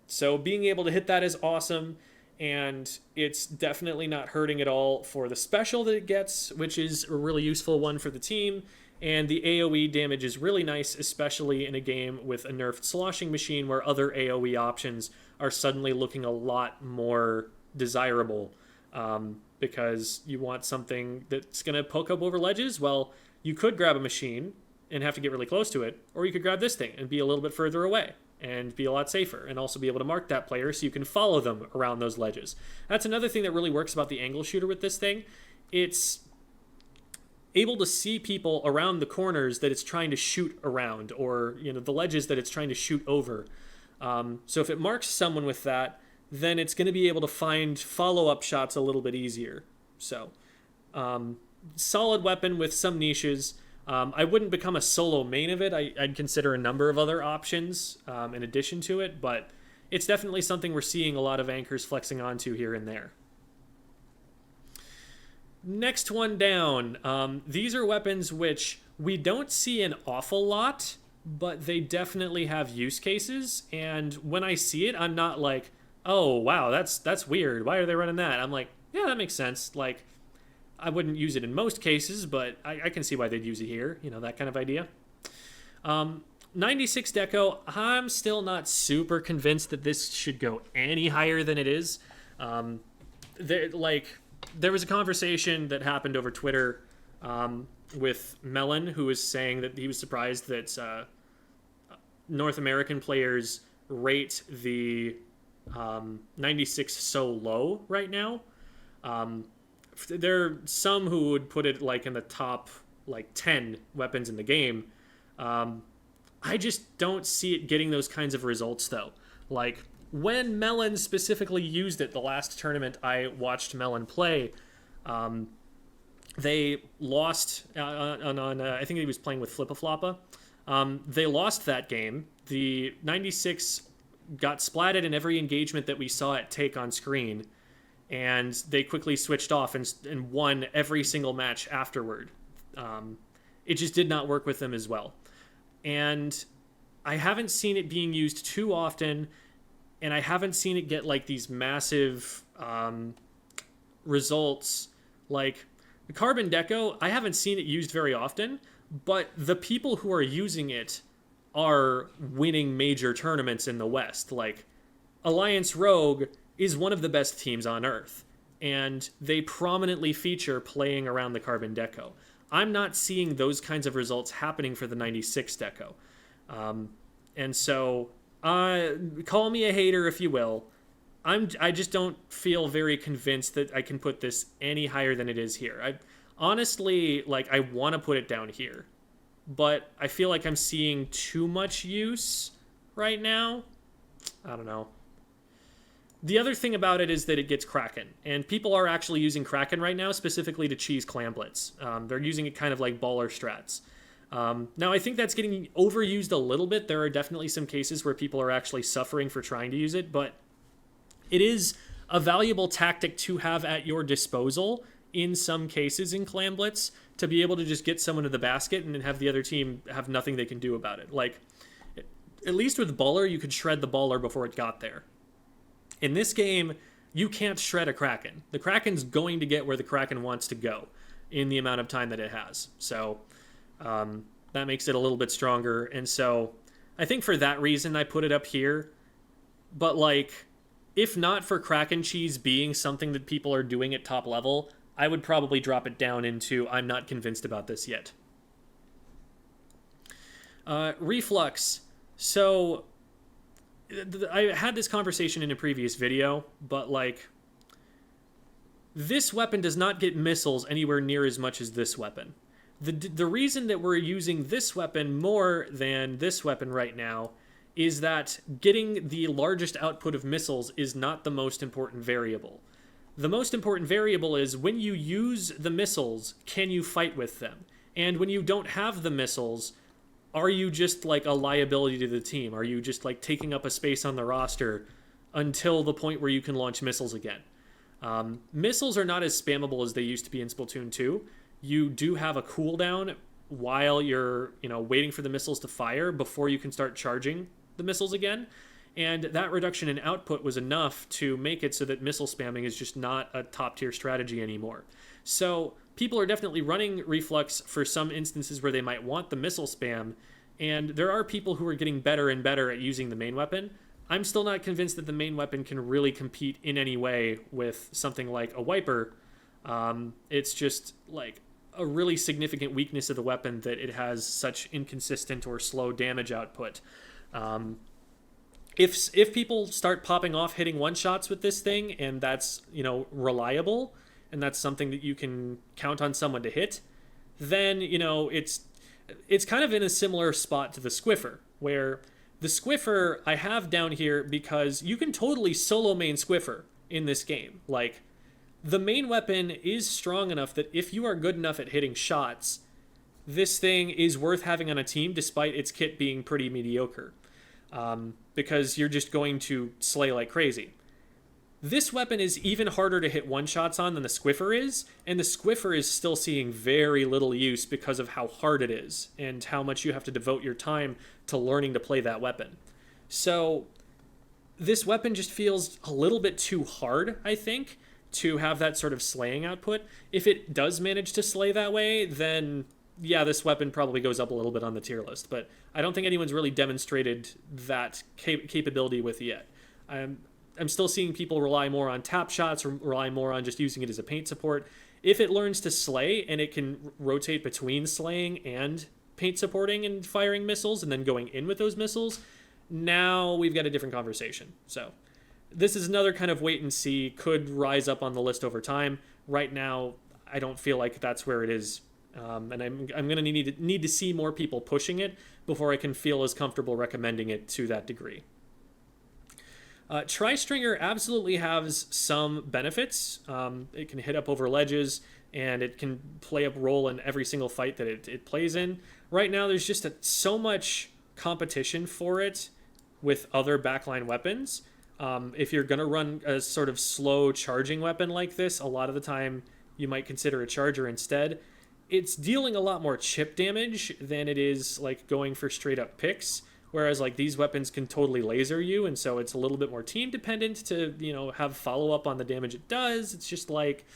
So being able to hit that is awesome, and it's definitely not hurting at all for the special that it gets, which is a really useful one for the team. And the AoE damage is really nice, especially in a game with a nerfed Sloshing Machine where other AoE options are suddenly looking a lot more desirable because you want something that's going to poke up over ledges. Well, you could grab a machine and have to get really close to it, or you could grab this thing and be a little bit further away and be a lot safer and also be able to mark that player so you can follow them around those ledges. That's another thing that really works about the angle shooter with this thing. It's able to see people around the corners that it's trying to shoot around, or the ledges that it's trying to shoot over. So if it marks someone with that, then it's going to be able to find follow-up shots a little bit easier. So solid weapon with some niches. I wouldn't become a solo main of it. I'd consider a number of other options in addition to it, but it's definitely something we're seeing a lot of anchors flexing onto here and there. Next one down. These are weapons which we don't see an awful lot, but they definitely have use cases. And when I see it, I'm not like, oh, wow, that's weird. Why are they running that? I'm like, yeah, that makes sense. Like, I wouldn't use it in most cases, but I can see why they'd use it here. That kind of idea. 96 Deco, I'm still not super convinced that this should go any higher than it is. There was a conversation that happened over Twitter with Melon, who was saying that he was surprised that North American players rate the 96 so low right now. There are some who would put it like in the top 10 weapons in the game. I just don't see it getting those kinds of results, though. Like, when Melon specifically used it the last tournament I watched Melon play, they lost on I think he was playing with Flippa Floppa. They lost that game. The 96 got splatted in every engagement that we saw it take on screen, and they quickly switched off and won every single match afterward. It just did not work with them as well. And I haven't seen it being used too often, and I haven't seen it get like these massive results. Like the Carbon Deco, I haven't seen it used very often, but the people who are using it are winning major tournaments in the West. Like Alliance Rogue is one of the best teams on Earth, and they prominently feature playing around the Carbon Deco. I'm not seeing those kinds of results happening for the 96 Deco. And so, call me a hater if you will. I just don't feel very convinced that I can put this any higher than it is here. I honestly, like, I want to put it down here, but I feel like I'm seeing too much use right now. I don't know. The other thing about it is that it gets Kraken, and people are actually using Kraken right now specifically to cheese Clamblets. They're using it kind of like baller strats. Now, I think that's getting overused a little bit. There are definitely some cases where people are actually suffering for trying to use it, but it is a valuable tactic to have at your disposal in some cases in Clamblets to be able to just get someone to the basket and then have the other team have nothing they can do about it. Like, at least with Baller, you could shred the Baller before it got there. In this game, you can't shred a Kraken. The Kraken's going to get where the Kraken wants to go in the amount of time that it has. So that makes it a little bit stronger. And so I think for that reason, I put it up here. But like, if not for Kraken cheese being something that people are doing at top level, I would probably drop it down into I'm not convinced about this yet. REEF-LUX. So I had this conversation in a previous video, but like, this weapon does not get missiles anywhere near as much as this weapon. The reason that we're using this weapon more than this weapon right now is that getting the largest output of missiles is not the most important variable. The most important variable is when you use the missiles, can you fight with them? And when you don't have the missiles, are you just like a liability to the team? Are you just like taking up a space on the roster until the point where you can launch missiles again? Missiles are not as spammable as they used to be in Splatoon 2. You do have a cooldown while you're, waiting for the missiles to fire before you can start charging the missiles again. And that reduction in output was enough to make it so that missile spamming is just not a top tier strategy anymore. So people are definitely running REEF-LUX for some instances where they might want the missile spam, and there are people who are getting better and better at using the main weapon. I'm still not convinced that the main weapon can really compete in any way with something like a Wiper. It's just like a really significant weakness of the weapon that it has such inconsistent or slow damage output. If people start popping off hitting one-shots with this thing, and that's, reliable, and that's something that you can count on someone to hit, then, it's kind of in a similar spot to the Squiffer, where the Squiffer I have down here because you can totally solo main Squiffer in this game. Like, the main weapon is strong enough that if you are good enough at hitting shots, this thing is worth having on a team despite its kit being pretty mediocre. Because you're just going to slay like crazy. This weapon is even harder to hit one-shots on than the Squiffer is, and the Squiffer is still seeing very little use because of how hard it is, and how much you have to devote your time to learning to play that weapon. So, this weapon just feels a little bit too hard, I think, to have that sort of slaying output. If it does manage to slay that way, then yeah, this weapon probably goes up a little bit on the tier list, but I don't think anyone's really demonstrated that capability with it yet. I'm still seeing people rely more on tap shots, or rely more on just using it as a paint support. If it learns to slay and it can rotate between slaying and paint supporting and firing missiles and then going in with those missiles, now we've got a different conversation. So this is another kind of wait and see, could rise up on the list over time. Right now, I don't feel like that's where it is And I'm going to need to see more people pushing it before I can feel as comfortable recommending it to that degree. Tri-Stringer absolutely has some benefits. It can hit up over ledges, and it can play a role in every single fight that it plays in. Right now, there's just so much competition for it with other backline weapons. If you're going to run a sort of slow charging weapon like this, a lot of the time you might consider a charger instead. It's dealing a lot more chip damage than it is like going for straight up picks. Whereas like these weapons can totally laser you, and so it's a little bit more team dependent to, you know, have follow up on the damage it does. It's just like,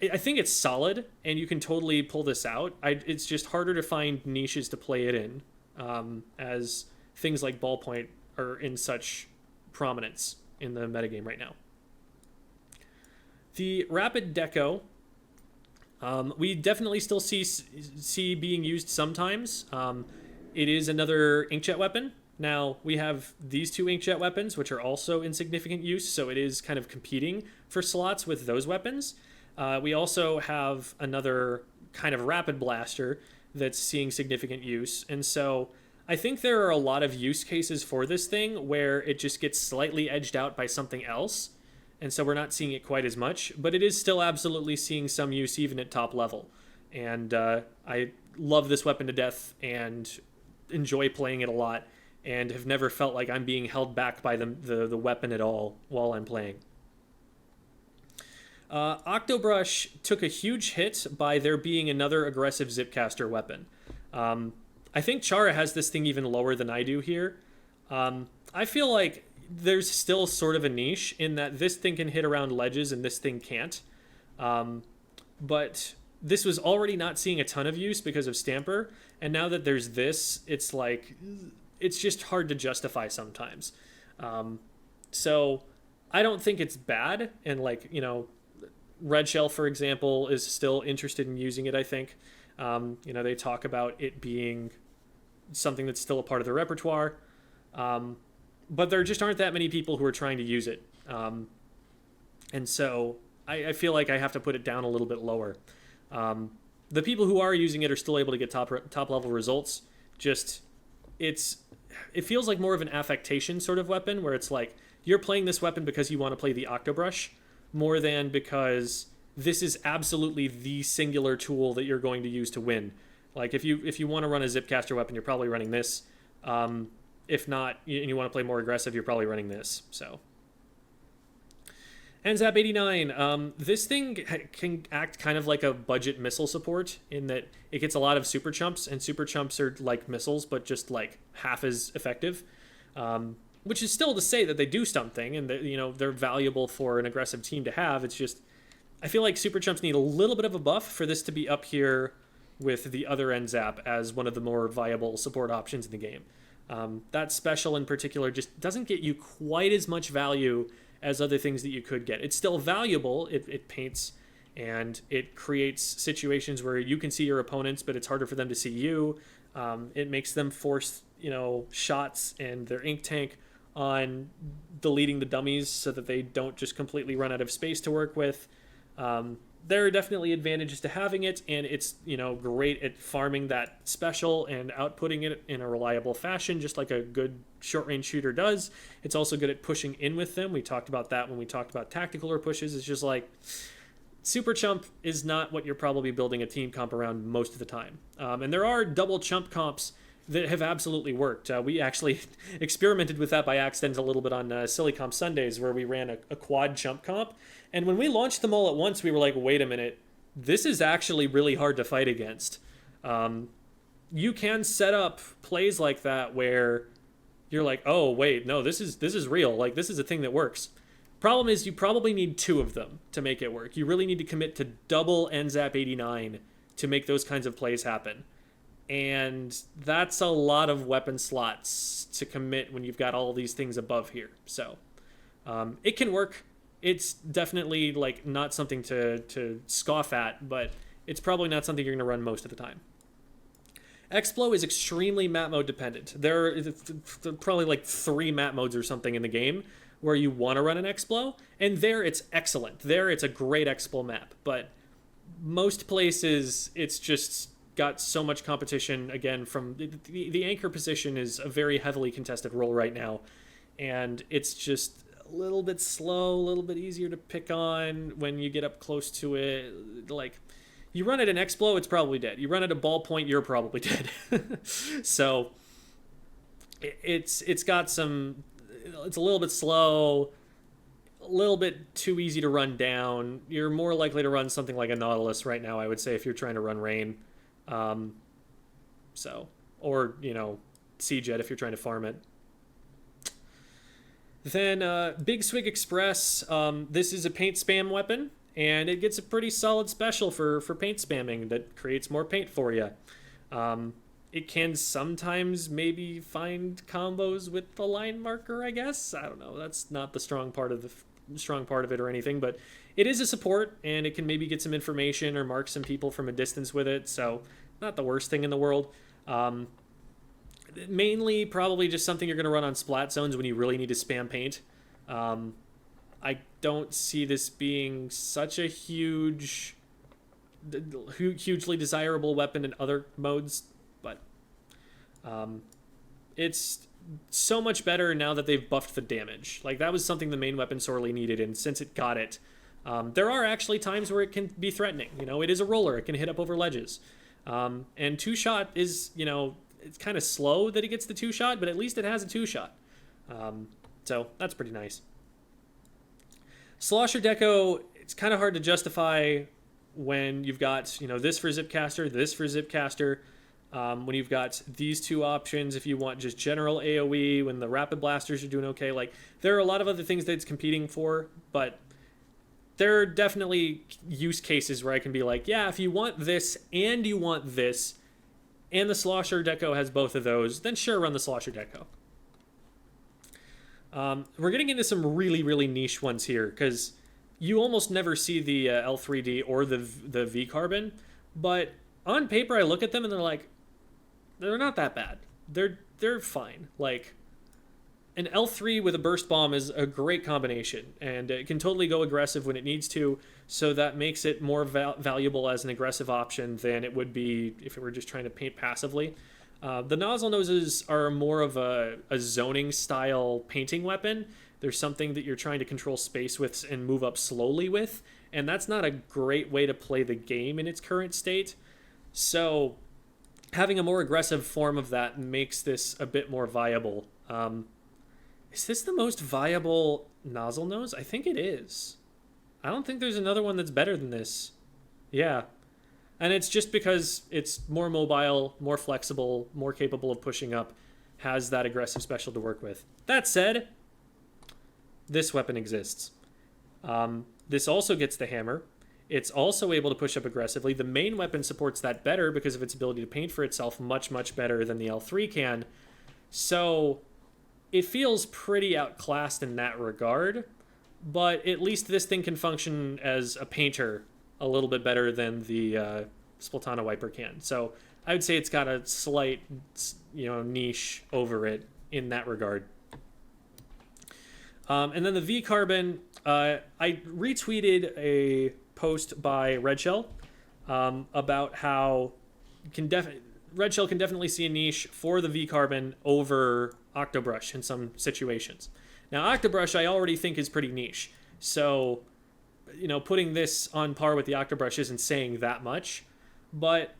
I think it's solid, and you can totally pull this out. It's just harder to find niches to play it in, as things like Ballpoint are in such prominence in the metagame right now. The Rapid Deco, we definitely still see being used sometimes. It is another inkjet weapon. Now, we have these two inkjet weapons, which are also in significant use, so it is kind of competing for slots with those weapons. We also have another kind of rapid blaster that's seeing significant use, and so I think there are a lot of use cases for this thing where it just gets slightly edged out by something else, and so we're not seeing it quite as much, but it is still absolutely seeing some use even at top level. And I love this weapon to death and enjoy playing it a lot, and have never felt like I'm being held back by the weapon at all while I'm playing. Octobrush took a huge hit by there being another aggressive zipcaster weapon. I think Chara has this thing even lower than I do here. I feel like there's still sort of a niche in that this thing can hit around ledges and this thing can't. But this was already not seeing a ton of use because of Stamper, and now that there's this, it's like, it's just hard to justify sometimes. So I don't think it's bad, and like, you know, Red Shell, for example, is still interested in using it, I think. You know, they talk about it being something that's still a part of their repertoire, but there just aren't that many people who are trying to use it. And so I feel like I have to put it down a little bit lower. The people who are using it are still able to get top level results. Just, it feels like more of an affectation sort of weapon, where it's like you're playing this weapon because you want to play the Octobrush more than because this is absolutely the singular tool that you're going to use to win. Like if you want to run a zipcaster weapon, you're probably running this. If not, and you want to play more aggressive, you're probably running this. So. N-Zap 89, this thing can act kind of like a budget missile support in that it gets a lot of super chumps, and super chumps are like missiles, but just like half as effective, which is still to say that they do something and that, you know, they're valuable for an aggressive team to have. It's just, I feel like super chumps need a little bit of a buff for this to be up here with the other N-Zap as one of the more viable support options in the game. That special in particular just doesn't get you quite as much value as other things that you could get. It's still valuable. It paints and it creates situations where you can see your opponents, but it's harder for them to see you. It makes them force, you know, shots and their ink tank on deleting the dummies so that they don't just completely run out of space to work with. There are definitely advantages to having it, and it's, you know, great at farming that special and outputting it in a reliable fashion, just like a good short-range shooter does. It's also good at pushing in with them. We talked about that when we talked about tactical pushes. It's just like, super chump is not what you're probably building a team comp around most of the time. And there are double chump comps that have absolutely worked. We actually experimented with that by accident a little bit on Silly Comp Sundays, where we ran a quad chump comp. And when we launched them all at once, we were like, wait a minute, this is actually really hard to fight against. You can set up plays like that where you're like, oh, wait, no, this is real. Like, this is a thing that works. Problem is, you probably need two of them to make it work. You really need to commit to double N-Zap 89 to make those kinds of plays happen. And that's a lot of weapon slots to commit when you've got all these things above here. So it can work. It's definitely like not something to scoff at, but it's probably not something you're going to run most of the time. Explo is extremely map mode dependent. There are probably like 3 map modes or something in the game where you want to run an Explo, and there it's excellent. There it's a great Explo map, but most places it's just got so much competition. Again, from the anchor position is a very heavily contested role right now, and it's just a little bit slow, a little bit easier to pick on when you get up close to it. Like, you run it in Explo, it's probably dead. You run it at Ballpoint, you're probably dead. So it's got some, it's a little bit slow, a little bit too easy to run down. You're more likely to run something like a Nautilus right now, I would say, if you're trying to run Rain. Or, you know, C-Jet if you're trying to farm it. Then Big Swig Express. This is a paint spam weapon, and it gets a pretty solid special for paint spamming that creates more paint for you. It can sometimes maybe find combos with the line marker, I guess. I don't know. That's not the strong part of it or anything, but it is a support, and it can maybe get some information or mark some people from a distance with it. So not the worst thing in the world. Mainly probably just something you're going to run on splat zones when you really need to spam paint. I don't see this being such a hugely desirable weapon in other modes, but it's so much better now that they've buffed the damage. Like, that was something the main weapon sorely needed, and since it got it, there are actually times where it can be threatening. You know, it is a roller. It can hit up over ledges. And two-shot is, you know, it's kind of slow that it gets the two-shot, but at least it has a two-shot. So that's pretty nice. Slosher Deco, it's kind of hard to justify when you've got, you know, this for Zipcaster, this for Zipcaster. When you've got these two options, if you want just general AoE, when the Rapid Blasters are doing okay. Like, there are a lot of other things that it's competing for, but there are definitely use cases where I can be like, yeah, if you want this and you want this, and the Slosher Deco has both of those, then sure, run the Slosher Deco. We're getting into some really, really niche ones here, because you almost never see the L3D or the V-Carbon, but on paper I look at them and they're like, they're not that bad. They're fine. Like, an L3 with a burst bomb is a great combination, and it can totally go aggressive when it needs to, so that makes it more valuable as an aggressive option than it would be if it were just trying to paint passively. The Nozzlenoses are more of a zoning style painting weapon. There's something that you're trying to control space with and move up slowly with, and that's not a great way to play the game in its current state. So having a more aggressive form of that makes this a bit more viable. Is this the most viable Nozzlenose? I think it is. I don't think there's another one that's better than this. Yeah. And it's just because it's more mobile, more flexible, more capable of pushing up, has that aggressive special to work with. That said, this weapon exists. This also gets the hammer. It's also able to push up aggressively. The main weapon supports that better because of its ability to paint for itself much, much better than the L3 can. So it feels pretty outclassed in that regard, but at least this thing can function as a painter a little bit better than the Splatana Wiper can. So I would say it's got a slight, you know, niche over it in that regard. And then the V-Carbon, I retweeted a post by Redshell about how Redshell can definitely see a niche for the V-Carbon over Octobrush in some situations. Now, Octobrush I already think is pretty niche, so, you know, putting this on par with the Octobrush isn't saying that much, but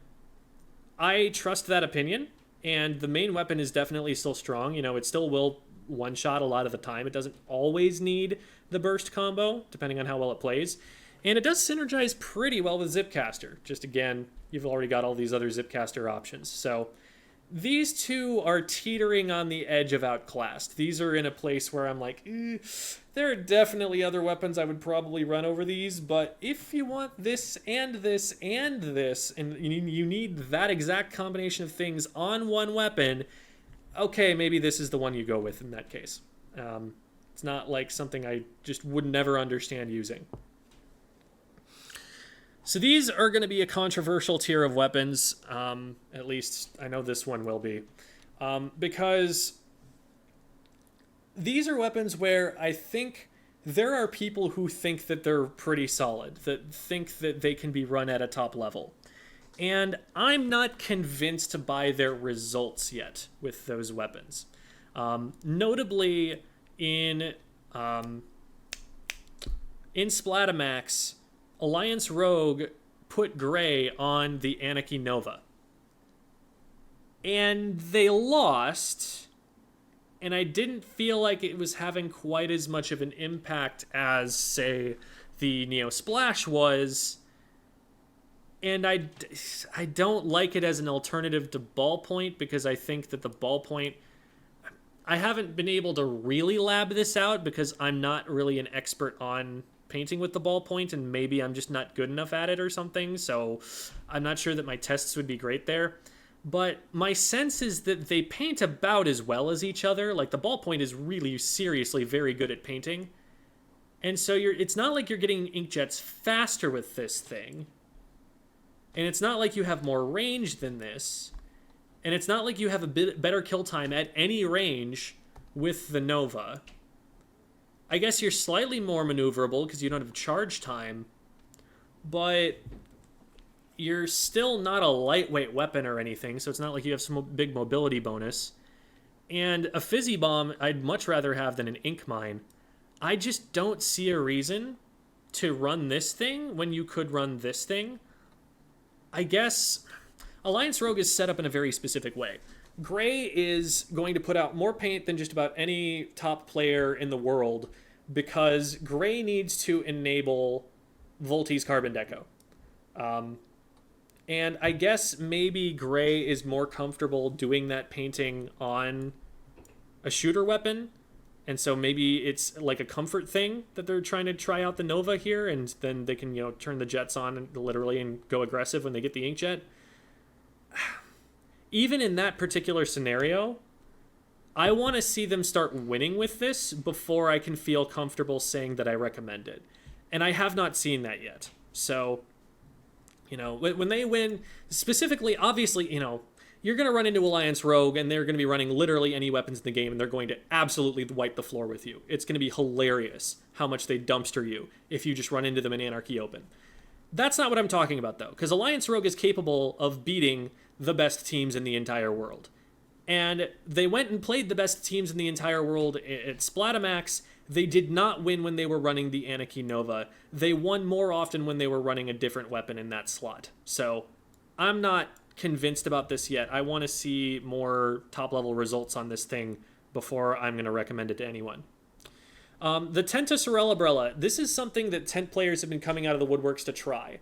I trust that opinion, and the main weapon is definitely still strong. You know, it still will one-shot a lot of the time. It doesn't always need the burst combo, depending on how well it plays, and it does synergize pretty well with Zipcaster. Just again, you've already got all these other Zipcaster options, so these two are teetering on the edge of outclassed. These are in a place where I'm like, there are definitely other weapons I would probably run over these, but if you want this and this and this, and you need that exact combination of things on one weapon, okay, maybe this is the one you go with in that case. It's not like something I just would never understand using. So these are going to be a controversial tier of weapons, at least I know this one will be, because these are weapons where I think there are people who think that they're pretty solid, that think that they can be run at a top level. And I'm not convinced by their results yet with those weapons. Notably, in Splat-o-matic, Alliance Rogue put Gray on the Annaki Nova. And they lost, and I didn't feel like it was having quite as much of an impact as, say, the Neo Splash was. And I don't like it as an alternative to Ballpoint, because I think that the Ballpoint... I haven't been able to really lab this out because I'm not really an expert on painting with the Ballpoint, and maybe I'm just not good enough at it or something, so I'm not sure that my tests would be great there. But my sense is that they paint about as well as each other. Like, the Ballpoint is really seriously very good at painting. And so it's not like you're getting inkjets faster with this thing. And it's not like you have more range than this. And it's not like you have a bit better kill time at any range with the Nova. I guess you're slightly more maneuverable because you don't have charge time. But you're still not a lightweight weapon or anything, so it's not like you have some big mobility bonus. And a Fizzy Bomb I'd much rather have than an Ink Mine. I just don't see a reason to run this thing when you could run this thing. I guess Alliance Rogue is set up in a very specific way. Gray is going to put out more paint than just about any top player in the world because Gray needs to enable Volti's Carbon Deco. And I guess maybe Gray is more comfortable doing that painting on a shooter weapon. And so maybe it's like a comfort thing that they're trying to try out the Nova here, and then they can, turn the jets on literally and go aggressive when they get the inkjet. Even in that particular scenario, I want to see them start winning with this before I can feel comfortable saying that I recommend it. And I have not seen that yet. So, when they win, specifically, obviously, you're going to run into Alliance Rogue, and they're going to be running literally any weapons in the game, and they're going to absolutely wipe the floor with you. It's going to be hilarious how much they dumpster you if you just run into them in Anarchy Open. That's not what I'm talking about, though, because Alliance Rogue is capable of beating the best teams in the entire world. And they went and played the best teams in the entire world at Splat-o-matic. They did not win when they were running the Annaki Nova. They won more often when they were running a different weapon in that slot. So I'm not convinced about this yet. I want to see more top-level results on this thing before I'm going to recommend it to anyone. The Tenta Sorella Brella. This is something that Tent players have been coming out of the woodworks to try.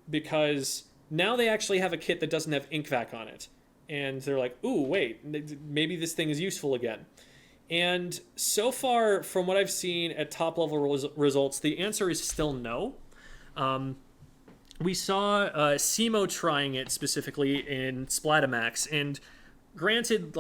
Because now they actually have a kit that doesn't have ink vac on it. And they're like, ooh, wait, maybe this thing is useful again. And so far, from what I've seen at top-level results, the answer is still no. We saw Simo trying it specifically in Splat-o-matic, and granted,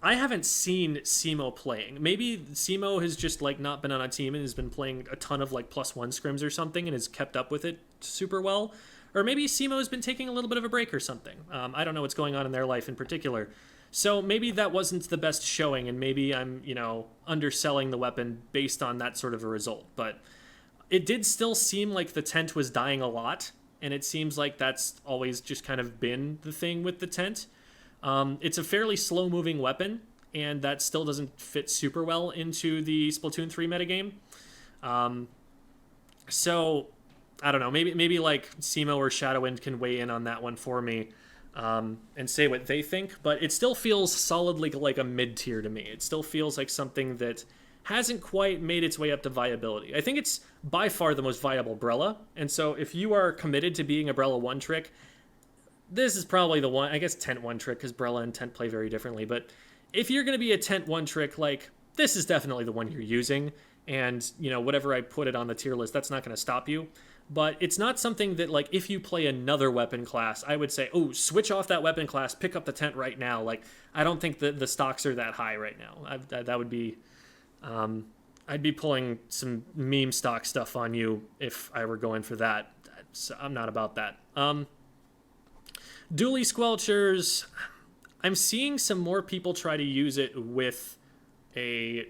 I haven't seen Simo playing. Maybe Simo has just, not been on a team and has been playing a ton of, +1 scrims or something and has kept up with it super well. Or maybe Simo has been taking a little bit of a break or something. I don't know what's going on in their life in particular. So maybe that wasn't the best showing, and maybe I'm, underselling the weapon based on that sort of a result. But it did still seem like the tent was dying a lot, and it seems like that's always just kind of been the thing with the tent. It's a fairly slow-moving weapon, and that still doesn't fit super well into the Splatoon 3 metagame. So I don't know, maybe Simo or Shadowwind can weigh in on that one for me and say what they think, but it still feels solidly like a mid-tier to me. It still feels like something that hasn't quite made its way up to viability. I think it's by far the most viable Brella, and so if you are committed to being a Brella one-trick, this is probably the one. I guess Tent one-trick, because Brella and Tent play very differently, but if you're going to be a Tent one-trick, this is definitely the one you're using, and, whatever I put it on the tier list, that's not going to stop you. But it's not something that, if you play another weapon class, I would say, oh, switch off that weapon class, pick up the tent right now. I don't think that the stocks are that high right now. That would be, I'd be pulling some meme stock stuff on you if I were going for that. So I'm not about that. Dualie Squelchers, I'm seeing some more people try to use it with a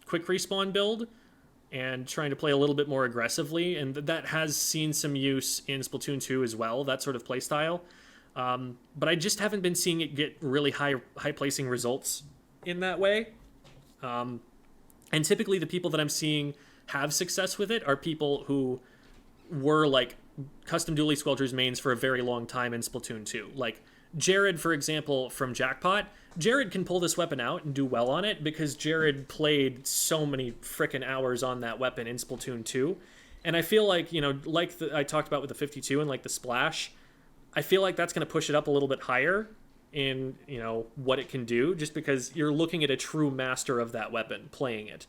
quick respawn build, and trying to play a little bit more aggressively, and that has seen some use in Splatoon 2 as well, that sort of playstyle. But I just haven't been seeing it get really high placing results in that way. And typically the people that I'm seeing have success with it are people who were like custom Dualie Squelchers mains for a very long time in Splatoon 2. Like Jared, for example, from Jackpot. Jared can pull this weapon out and do well on it because Jared played so many frickin' hours on that weapon in Splatoon 2. And I feel like, you know, like I talked about with the 52 and like the Splash, I feel like that's going to push it up a little bit higher in, you know, what it can do, just because you're looking at a true master of that weapon playing it.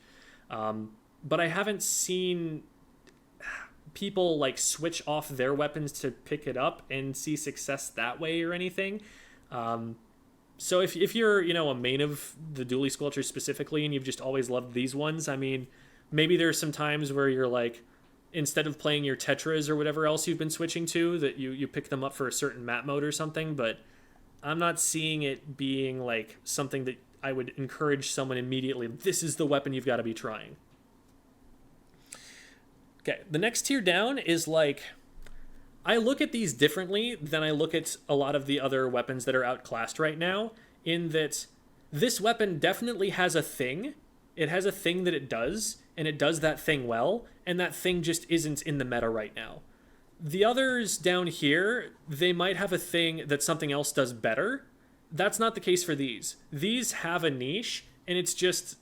But I haven't seen people like switch off their weapons to pick it up and see success that way or anything. So if you're, you know, a main of the Dualie Squelchers specifically and you've just always loved these ones, I mean, maybe there's some times where you're like, instead of playing your Tetras or whatever else you've been switching to, that you pick them up for a certain map mode or something, but I'm not seeing it being like something that I would encourage someone immediately, this is the weapon you've got to be trying. Okay, the next tier down is like, I look at these differently than I look at a lot of the other weapons that are outclassed right now, in that this weapon definitely has a thing. It has a thing that it does, and it does that thing well, and that thing just isn't in the meta right now. The others down here, they might have a thing that something else does better. That's not the case for these. These have a niche, and it's just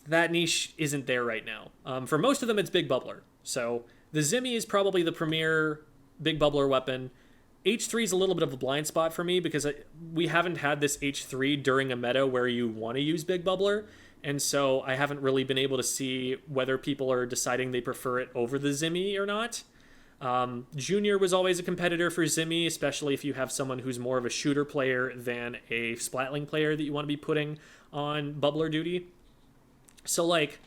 that niche isn't there right now. For most of them, it's Big Bubbler. So the Zimmy is probably the premier Big Bubbler weapon. H3 is a little bit of a blind spot for me because we haven't had this H3 during a meta where you want to use Big Bubbler. And so I haven't really been able to see whether people are deciding they prefer it over the Zimmy or not. Junior was always a competitor for Zimmy, especially if you have someone who's more of a shooter player than a Splatling player that you want to be putting on Bubbler duty. So, like,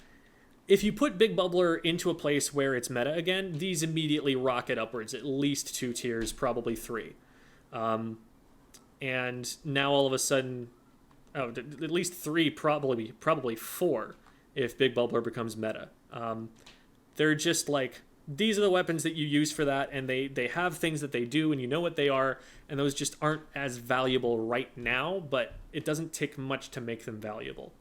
if you put Big Bubbler into a place where it's meta again, these immediately rocket upwards, at least 2 tiers, probably 3. And now all of a sudden, at least 3, probably 4, if Big Bubbler becomes meta. They're just like, these are the weapons that you use for that, and they have things that they do, and you know what they are, and those just aren't as valuable right now, but it doesn't take much to make them valuable.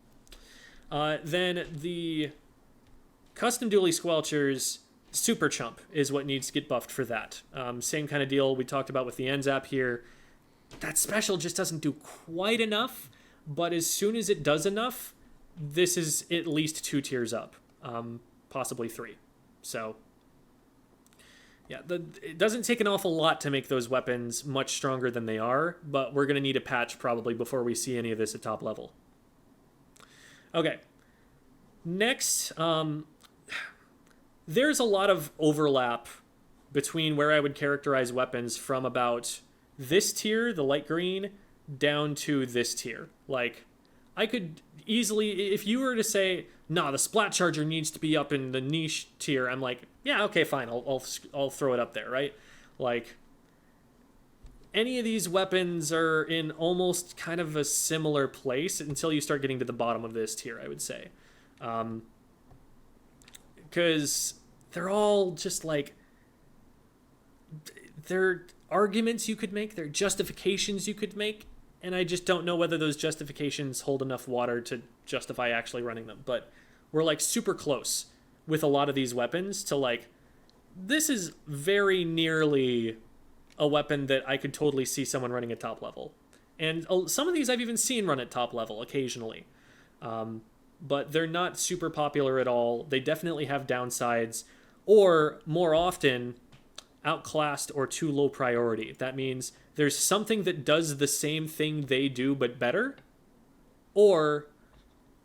Then the custom Dualie Squelchers, Super Chump is what needs to get buffed for that. Same kind of deal we talked about with the N-Zap here. That special just doesn't do quite enough, but as soon as it does enough, this is at least 2 tiers up, possibly 3. So yeah, it doesn't take an awful lot to make those weapons much stronger than they are, but we're going to need a patch probably before we see any of this at top level. Okay, next, there's a lot of overlap between where I would characterize weapons from about this tier, the light green, down to this tier. Like, I could easily, if you were to say, nah, the Splat Charger needs to be up in the niche tier, I'm like, yeah, okay, fine, I'll throw it up there, right? Like, any of these weapons are in almost kind of a similar place until you start getting to the bottom of this tier, I would say. Because they're all just like, they're arguments you could make, they're justifications you could make, and I just don't know whether those justifications hold enough water to justify actually running them. But we're like super close with a lot of these weapons to like, this is very nearly a weapon that I could totally see someone running at top level. And some of these I've even seen run at top level occasionally. But they're not super popular at all. They definitely have downsides, or more often, outclassed or too low priority. That means there's something that does the same thing they do but better, or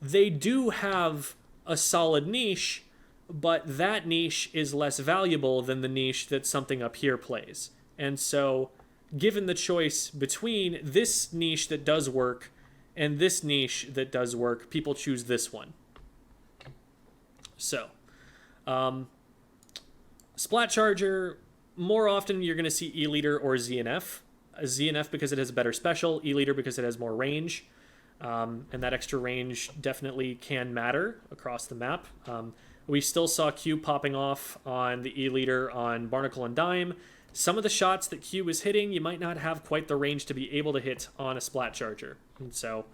they do have a solid niche, but that niche is less valuable than the niche that something up here plays. And so, given the choice between this niche that does work and this niche that does work, people choose this one. So, Splat Charger, more often you're going to see E-Liter or Z&F. Z&F because it has a better special, E-Liter because it has more range, and that extra range definitely can matter across the map. We still saw Q popping off on the E-liter on Barnacle and Dime. Some of the shots that Q was hitting, you might not have quite the range to be able to hit on a Splat Charger. And so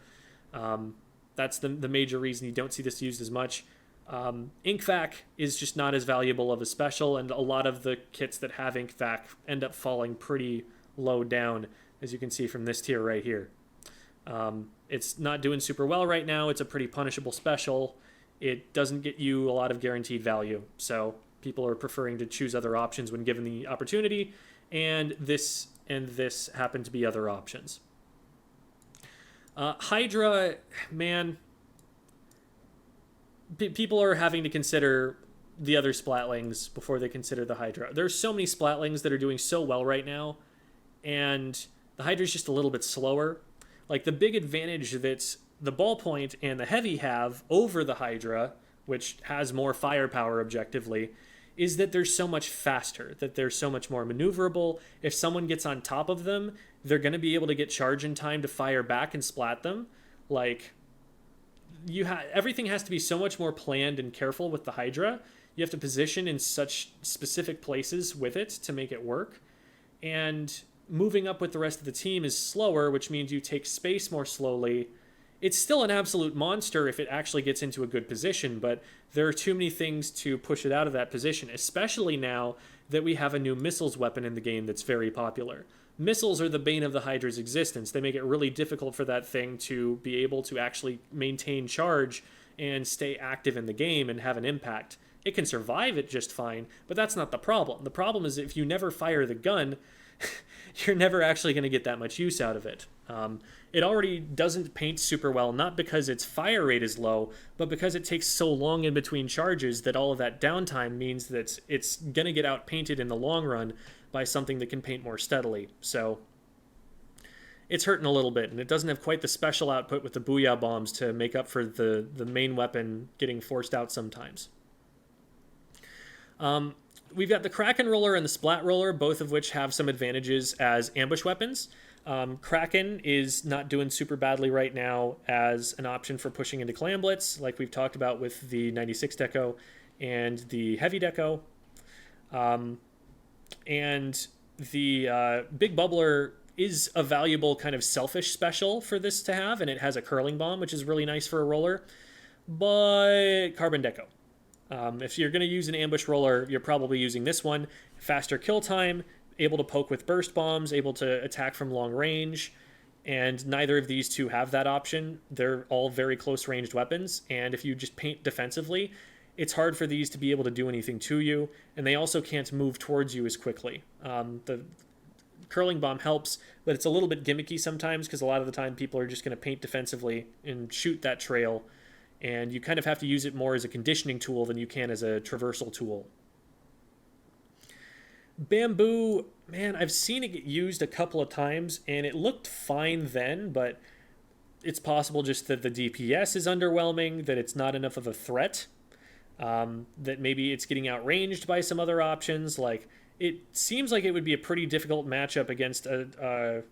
that's the major reason you don't see this used as much. Ink Vac is just not as valuable of a special, and a lot of the kits that have Ink Vac end up falling pretty low down, as you can see from this tier right here. It's not doing super well right now. It's a pretty punishable special. It doesn't get you a lot of guaranteed value, so people are preferring to choose other options when given the opportunity, and this happen to be other options. Hydra, man, people are having to consider the other Splatlings before they consider the Hydra. There's so many Splatlings that are doing so well right now, and the Hydra's just a little bit slower. Like, the big advantage that the Ballpoint and the Heavy have over the Hydra, which has more firepower objectively, is that they're so much faster, that they're so much more maneuverable. If someone gets on top of them, they're going to be able to get charge in time to fire back and splat them. Like, everything has to be so much more planned and careful with the Hydra. You have to position in such specific places with it to make it work. And moving up with the rest of the team is slower, which means you take space more slowly. It's still an absolute monster if it actually gets into a good position, but there are too many things to push it out of that position, especially now that we have a new missiles weapon in the game that's very popular. Missiles are the bane of the Hydra's existence. They make it really difficult for that thing to be able to actually maintain charge and stay active in the game and have an impact. It can survive it just fine, but that's not the problem. The problem is if you never fire the gun, you're never actually going to get that much use out of it. It already doesn't paint super well, not because its fire rate is low, but because it takes so long in between charges that all of that downtime means that it's going to get outpainted in the long run by something that can paint more steadily. So it's hurting a little bit, and it doesn't have quite the special output with the Booyah Bombs to make up for the main weapon getting forced out sometimes. We've got the Kraken Roller and the Splat Roller, both of which have some advantages as ambush weapons. Kraken is not doing super badly right now as an option for pushing into Clamblitz, like we've talked about with the 96 Deco and the Heavy Deco. And the Big Bubbler is a valuable kind of selfish special for this to have, and it has a curling bomb, which is really nice for a roller, but Carbon Deco. If you're going to use an ambush roller, you're probably using this one. Faster kill time, able to poke with burst bombs, able to attack from long range, and neither of these two have that option. They're all very close ranged weapons, and if you just paint defensively, it's hard for these to be able to do anything to you, and they also can't move towards you as quickly. The curling bomb helps, but it's a little bit gimmicky sometimes because a lot of the time people are just going to paint defensively and shoot that trail, and you kind of have to use it more as a conditioning tool than you can as a traversal tool. Bamboo, man, I've seen it get used a couple of times, and it looked fine then, but it's possible just that the DPS is underwhelming, that it's not enough of a threat, that maybe it's getting outranged by some other options. Like, it seems like it would be a pretty difficult matchup against a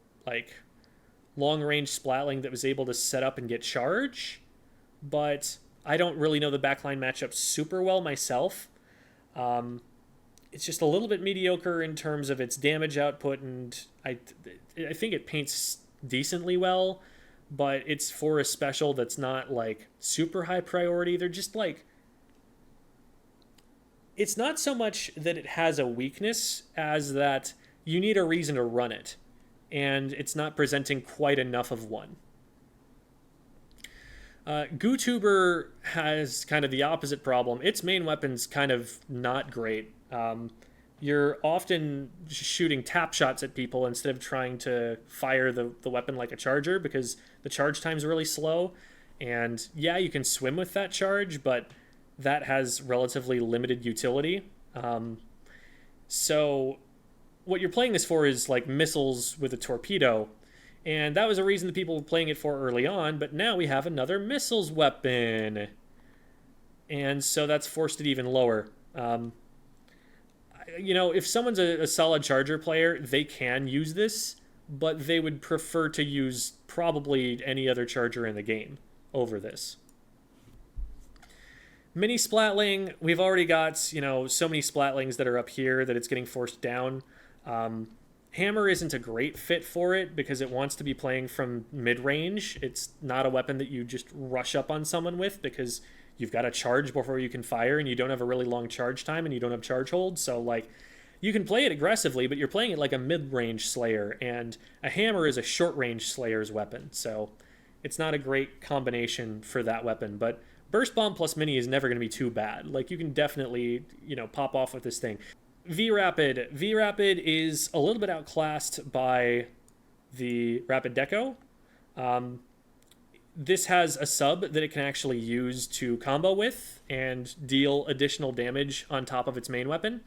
long-range Splatling that was able to set up and get charge, but I don't really know the backline matchup super well myself. It's just a little bit mediocre in terms of its damage output, and I think it paints decently well, but it's for a special that's not like super high priority. They're just like, it's not so much that it has a weakness as that you need a reason to run it, and it's not presenting quite enough of one. GooTuber has kind of the opposite problem. Its main weapon's kind of not great. You're often shooting tap shots at people instead of trying to fire the weapon like a charger because the charge time's really slow. And yeah, you can swim with that charge, but that has relatively limited utility. So what you're playing this for is like missiles with a torpedo. And that was a reason that people were playing it for early on, but now we have another missiles weapon. And so that's forced it even lower. If someone's a solid Charger player, they can use this, but they would prefer to use probably any other Charger in the game over this. Mini Splatling, we've already got, you know, so many Splatlings that are up here that it's getting forced down. Hammer isn't a great fit for it because it wants to be playing from mid-range. It's not a weapon that you just rush up on someone with because you've got to charge before you can fire, and you don't have a really long charge time, and you don't have charge hold. So, like, you can play it aggressively, but you're playing it like a mid-range Slayer, and a hammer is a short-range Slayer's weapon. So it's not a great combination for that weapon. But Burst Bomb plus Mini is never going to be too bad. Like, you can definitely, you know, pop off with this thing. V-Rapid. V-Rapid is a little bit outclassed by the Rapid Deco. This has a sub that it can actually use to combo with and deal additional damage on top of its main weapon.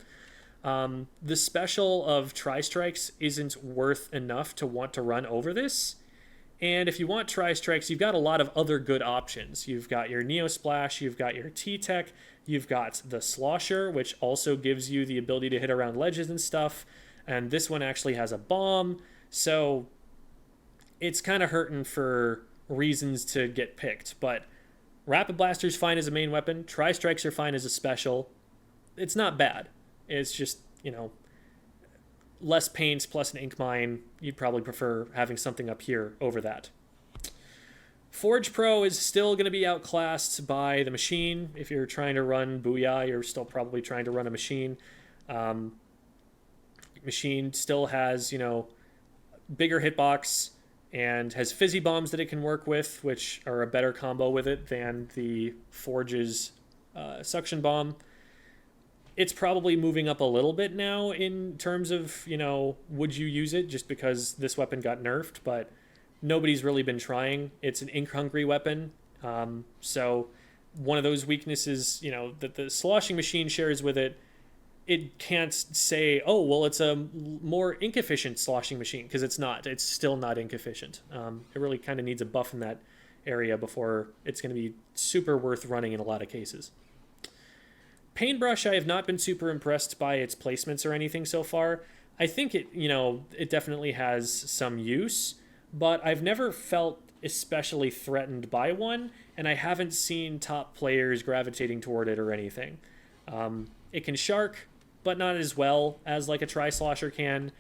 The special of Tri-Strikes isn't worth enough to want to run over this. And if you want Tri-Strikes, you've got a lot of other good options. You've got your Neo Splash, you've got your Tentatek, you've got the Slosher, which also gives you the ability to hit around ledges and stuff. And this one actually has a bomb. So it's kind of hurting for reasons to get picked. But Rapid Blaster's fine as a main weapon. Tri-Strikes are fine as a special. It's not bad. It's just, you know, less paints plus an ink mine. You'd probably prefer having something up here over that. Forge Pro is still going to be outclassed by the machine. If you're trying to run Booyah, you're still probably trying to run a machine. Machine still has, you know, bigger hitbox and has fizzy bombs that it can work with, which are a better combo with it than the Forge's suction bomb. It's probably moving up a little bit now in terms of, you know, would you use it just because this weapon got nerfed, but nobody's really been trying. It's an ink-hungry weapon. So one of those weaknesses, you know, that the Sloshing Machine shares with it, it can't say, oh, well, it's a more ink-efficient Sloshing Machine, because it's not. It's still not ink-efficient. It really kind of needs a buff in that area before it's going to be super worth running in a lot of cases. Paintbrush, I have not been super impressed by its placements or anything so far. I think it, you know, it definitely has some use, but I've never felt especially threatened by one, and I haven't seen top players gravitating toward it or anything. It can shark, but not as well as like a Tri-Slosher can.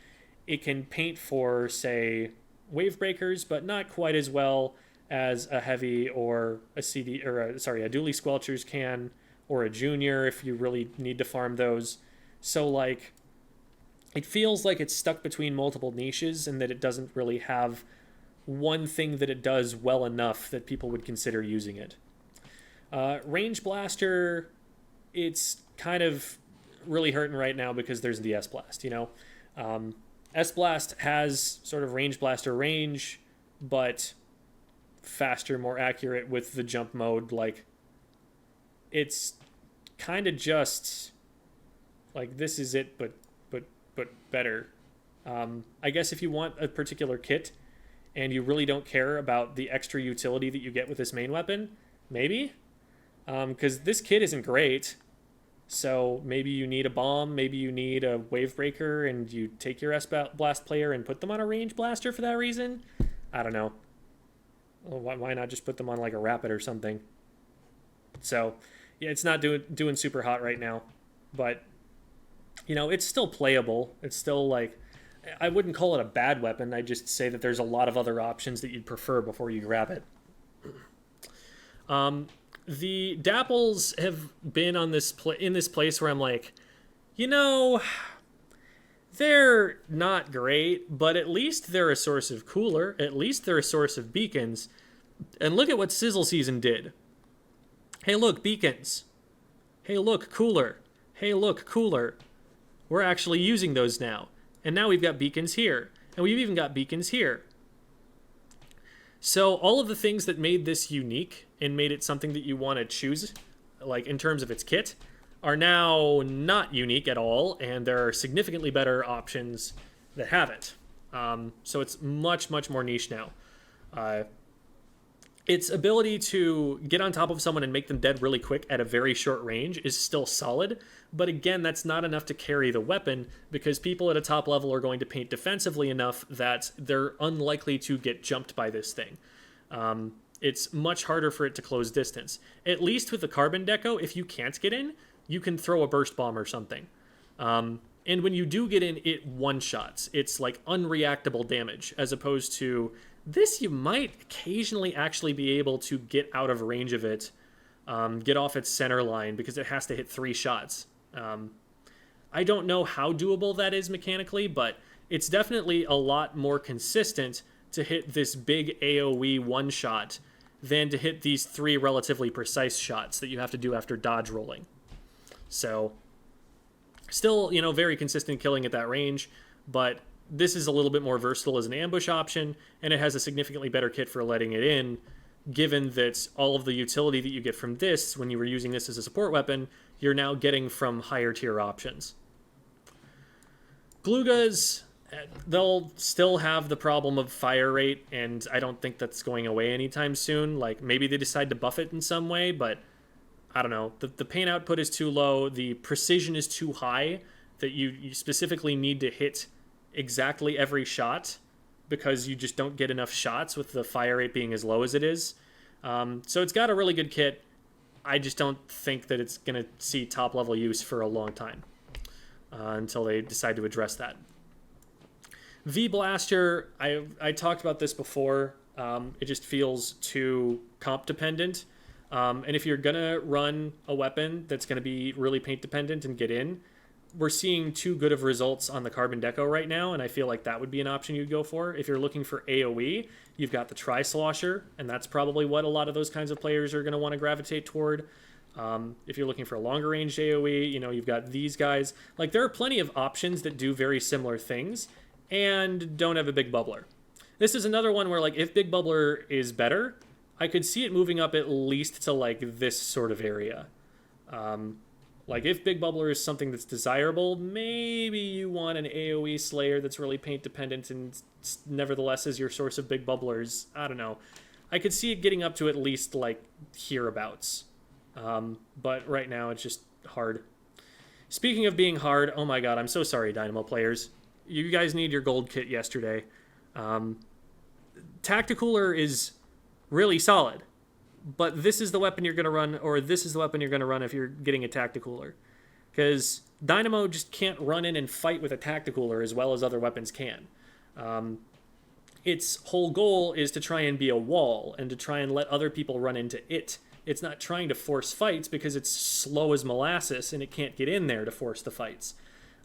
It can paint for, say, wave breakers, but not quite as well as a heavy or a Dualie Squelchers can, or a junior if you really need to farm those. So, like, it feels like it's stuck between multiple niches and that it doesn't really have one thing that it does well enough that people would consider using it. Range Blaster, it's kind of really hurting right now because there's the S-Blast, you know? S-Blast has sort of Range Blaster range, but faster, more accurate with the jump mode. Like, it's kind of just like, this is it, but better. I guess if you want a particular kit and you really don't care about the extra utility that you get with this main weapon, maybe, because this kit isn't great. So maybe you need a bomb, maybe you need a wave breaker, and you take your S-Blast player and put them on a range blaster for that reason. I don't know. Well, why not just put them on like a rapid or something? So yeah, it's not doing super hot right now, but, you know, it's still playable. It's still, like, I wouldn't call it a bad weapon. I'd just say that there's a lot of other options that you'd prefer before you grab it. The Dapples have been on in this place where I'm like, you know, they're not great, but at least they're a source of cooler. At least they're a source of beacons. And look at what Sizzle Season did. Hey, look, beacons. Hey, look, cooler. Hey, look, cooler. We're actually using those now. And now we've got beacons here. And we've even got beacons here. So all of the things that made this unique and made it something that you want to choose, like in terms of its kit, are now not unique at all. And there are significantly better options that have it. So it's much, much more niche now. Its ability to get on top of someone and make them dead really quick at a very short range is still solid, but again, that's not enough to carry the weapon because people at a top level are going to paint defensively enough that they're unlikely to get jumped by this thing. It's much harder for it to close distance. At least with the Carbon Deco, if you can't get in, you can throw a burst bomb or something. And when you do get in, it one-shots. It's like unreactable damage, as opposed to this, you might occasionally actually be able to get out of range of it, get off its center line, because it has to hit 3 shots. I don't know how doable that is mechanically, but it's definitely a lot more consistent to hit this big AoE one-shot than to hit these 3 relatively precise shots that you have to do after dodge rolling. So, still, you know, very consistent killing at that range, but this is a little bit more versatile as an ambush option, and it has a significantly better kit for letting it in, given that all of the utility that you get from this, when you were using this as a support weapon, you're now getting from higher tier options. Gloogas, they'll still have the problem of fire rate, and I don't think that's going away anytime soon. Like, maybe they decide to buff it in some way, but I don't know. The paint output is too low, the precision is too high, that you specifically need to hit exactly every shot, because you just don't get enough shots with the fire rate being as low as it is. So it's got a really good kit. I just don't think that it's going to see top level use for a long time, until they decide to address that. V-Blaster, I talked about this before. It just feels too comp dependent. And if you're going to run a weapon that's going to be really paint dependent and get in, we're seeing too good of results on the Carbon Deco right now, and I feel like that would be an option you'd go for. If you're looking for AoE, you've got the Tri-Slosher, and that's probably what a lot of those kinds of players are going to want to gravitate toward. If you're looking for a longer range AoE, you know, you've got these guys. Like, there are plenty of options that do very similar things and don't have a big bubbler. This is another one where, like, if Big Bubbler is better, I could see it moving up at least to, like, this sort of area. Like, if Big Bubbler is something that's desirable, maybe you want an AoE Slayer that's really paint dependent and nevertheless is your source of Big Bubblers. I don't know. I could see it getting up to at least, like, hereabouts. But right now it's just hard. Speaking of being hard, oh my god, I'm so sorry, Dynamo players. You guys need your gold kit yesterday. Tacticooler is really solid, but this is the weapon you're going to run, or this is the weapon you're going to run if you're getting a Tacticooler. Because Dynamo just can't run in and fight with a Tacticooler as well as other weapons can. Its whole goal is to try and be a wall, and to try and let other people run into it. It's not trying to force fights because it's slow as molasses and it can't get in there to force the fights.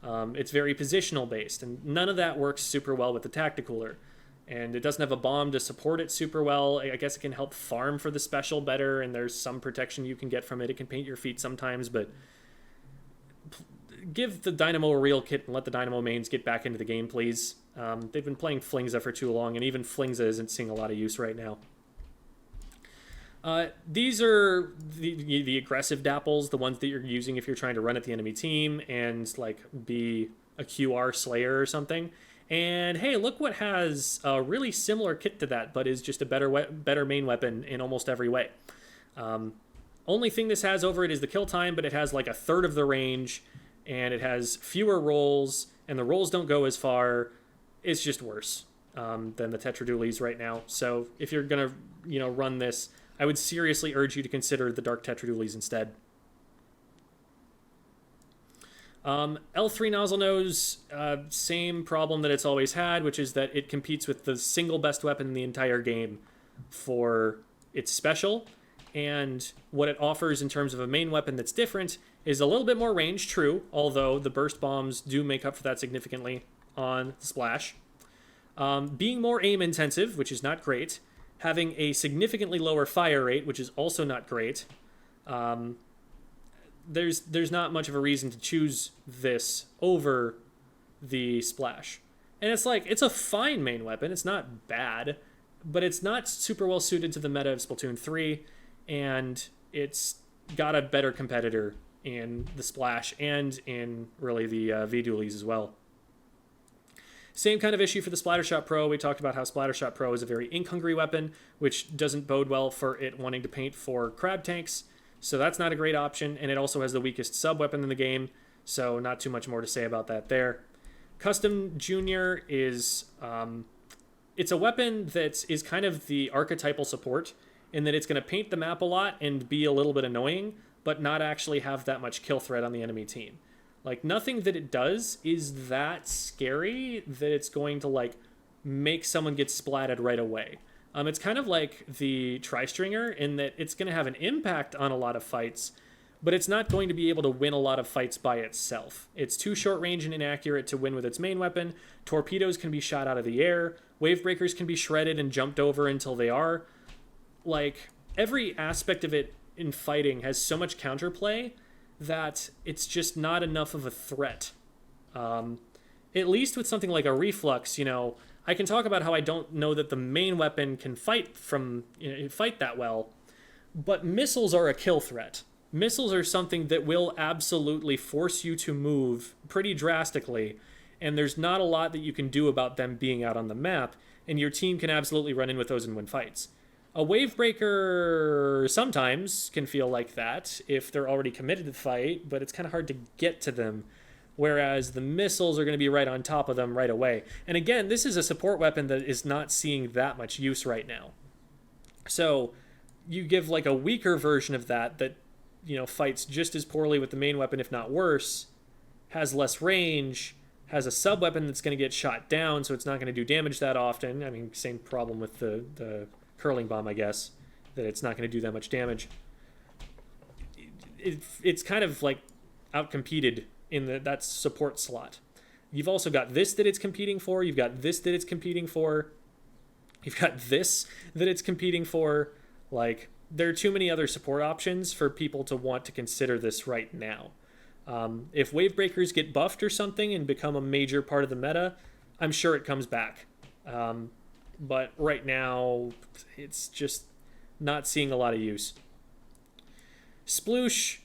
It's very positional based, and none of that works super well with the Tacticooler. And it doesn't have a bomb to support it super well. I guess it can help farm for the special better, and there's some protection you can get from it. It can paint your feet sometimes, but give the Dynamo a real kit and let the Dynamo mains get back into the game, please. They've been playing Flingza for too long, and even Flingza isn't seeing a lot of use right now. These are the aggressive dapples, the ones that you're using if you're trying to run at the enemy team and, like, be a QR Slayer or something. And hey, look what has a really similar kit to that, but is just a better main weapon in almost every way. Only thing this has over it is the kill time, but it has like a third of the range, and it has fewer rolls, and the rolls don't go as far. It's just worse than the Tetra Dualies right now. So if you're gonna, run this, I would seriously urge you to consider the Dark Tetra Dualies instead. L3 Nozzlenose, same problem that it's always had, which is that it competes with the single best weapon in the entire game for its special, and what it offers in terms of a main weapon that's different is a little bit more range, true, although the burst bombs do make up for that significantly on the Splash. Being more aim intensive, which is not great, having a significantly lower fire rate, which is also not great. There's not much of a reason to choose this over the Splash. And it's like, it's a fine main weapon. It's not bad, but it's not super well suited to the meta of Splatoon 3, and it's got a better competitor in the Splash and in really the V-Dualies as well. Same kind of issue for the Splattershot Pro. We talked about how Splattershot Pro is a very ink-hungry weapon, which doesn't bode well for it wanting to paint for crab tanks. So that's not a great option, and it also has the weakest sub-weapon in the game, so not too much more to say about that there. Custom Jr. is, it's a weapon that is kind of the archetypal support in that it's going to paint the map a lot and be a little bit annoying, but not actually have that much kill threat on the enemy team. Like, nothing that it does is that scary that it's going to, like, make someone get splatted right away. It's kind of like the Tri-Stringer in that it's going to have an impact on a lot of fights, but it's not going to be able to win a lot of fights by itself. It's too short range and inaccurate to win with its main weapon. Torpedoes can be shot out of the air. Wave breakers can be shredded and jumped over until they are. Like, every aspect of it in fighting has so much counterplay that it's just not enough of a threat. At least with something like a REEF-LUX, you know, I can talk about how I don't know that the main weapon can fight that well, but missiles are a kill threat. Missiles are something that will absolutely force you to move pretty drastically, and there's not a lot that you can do about them being out on the map, and your team can absolutely run in with those and win fights. A wave breaker sometimes can feel like that if they're already committed to the fight, but it's kind of hard to get to them, whereas the missiles are going to be right on top of them right away. And again, this is a support weapon that is not seeing that much use right now. So you give like a weaker version of that, you know, fights just as poorly with the main weapon, if not worse, has less range, has a sub weapon that's going to get shot down, so it's not going to do damage that often. I mean, same problem with the curling bomb, I guess, that it's not going to do that much damage. It's kind of like outcompeted in that support slot. You've also got this that it's competing for. You've got this that it's competing for. You've got this that it's competing for. Like, there are too many other support options for people to want to consider this right now. If wave breakers get buffed or something and become a major part of the meta, I'm sure it comes back. But right now, it's just not seeing a lot of use. Sploosh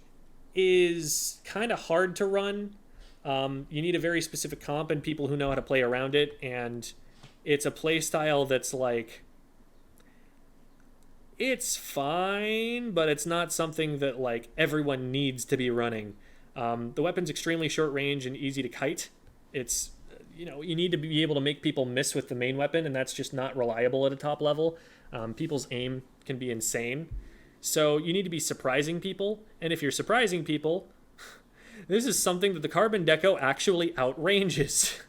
is kind of hard to run. You need a very specific comp and people who know how to play around it, and it's a play style that's like, it's fine, but it's not something that like everyone needs to be running. The weapon's extremely short range and easy to kite. It's, you know, you need to be able to make people miss with the main weapon, and that's just not reliable at a top level. People's aim can be insane. So you need to be surprising people, and if you're surprising people, this is something that the Carbon Deco actually outranges.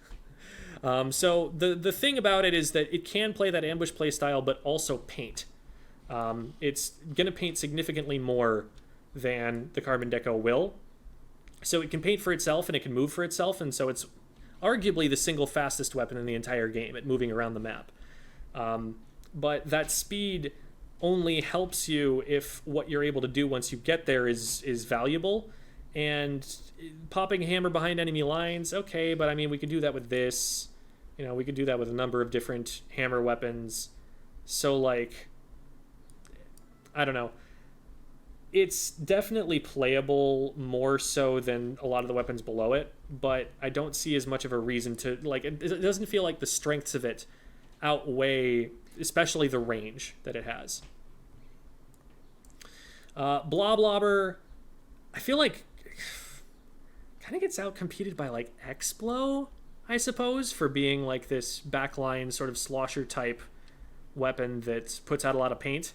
So the thing about it is that it can play that ambush play style, but also paint. It's going to paint significantly more than the Carbon Deco will. So it can paint for itself and it can move for itself, and so it's arguably the single fastest weapon in the entire game at moving around the map. But that speed only helps you if what you're able to do once you get there is valuable. And popping a hammer behind enemy lines, okay, but I mean, we could do that with this. You know, we could do that with a number of different hammer weapons. So, like, I don't know. It's definitely playable more so than a lot of the weapons below it, but I don't see as much of a reason to, like, it doesn't feel like the strengths of it outweigh, especially the range that it has. Bloblobber, I feel like kind of gets outcompeted by like Explo, I suppose, for being like this backline sort of slosher type weapon that puts out a lot of paint.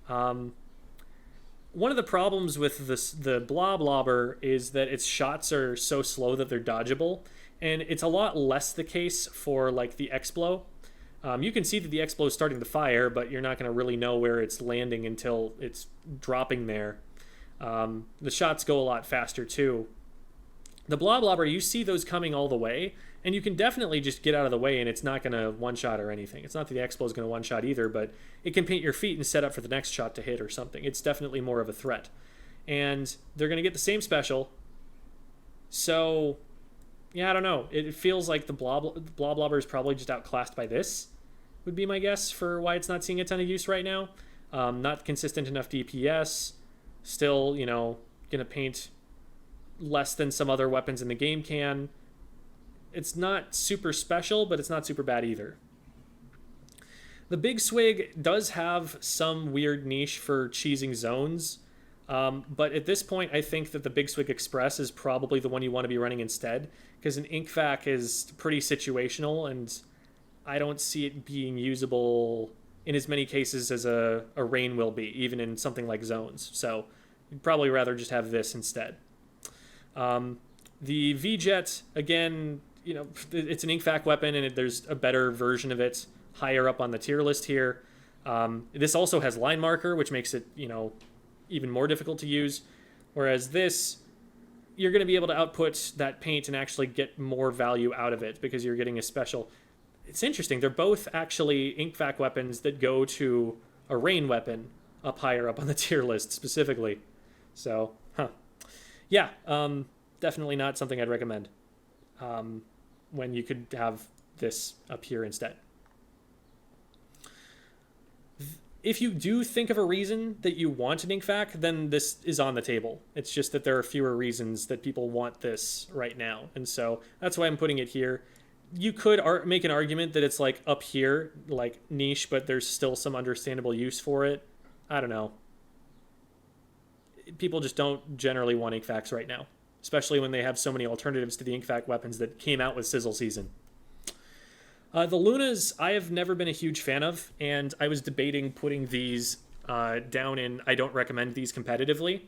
One of the problems with the Bloblobber is that its shots are so slow that they're dodgeable, and it's a lot less the case for like the Explo. You can see that the Explo is starting to fire, but you're not going to really know where it's landing until it's dropping there. The shots go a lot faster too. The Bloblobber, you see those coming all the way, and you can definitely just get out of the way and it's not going to one-shot or anything. It's not that the Explo is going to one-shot either, but it can paint your feet and set up for the next shot to hit or something. It's definitely more of a threat. And they're going to get the same special. So, yeah, I don't know. It feels like the Bloblobber is probably just outclassed by this, would be my guess for why it's not seeing a ton of use right now. Not consistent enough DPS. Still, you know, going to paint less than some other weapons in the game can. It's not super special, but it's not super bad either. The Big Swig does have some weird niche for cheesing zones, but at this point I think that the Big Swig Express is probably the one you want to be running instead, because an Ink Vac is pretty situational, and I don't see it being usable in as many cases as a rain will be, even in something like zones. So you'd probably rather just have this instead. The V-Jet, again, you know, it's an ink vac weapon, and there's a better version of it higher up on the tier list here. This also has line marker, which makes it, you know, even more difficult to use. Whereas this, you're going to be able to output that paint and actually get more value out of it because you're getting a special. It's interesting. They're both actually ink vac weapons that go to a rain weapon up higher up on the tier list specifically. So, yeah, definitely not something I'd recommend when you could have this up here instead. If you do think of a reason that you want an ink vac, then this is on the table. It's just that there are fewer reasons that people want this right now. And so that's why I'm putting it here. You could make an argument that it's like up here, like niche, but there's still some understandable use for it. I don't know. People just don't generally want ink vacs right now, especially when they have so many alternatives to the ink vac weapons that came out with Sizzle Season. The Lunas, I have never been a huge fan of, and I was debating putting these down in I don't recommend these competitively.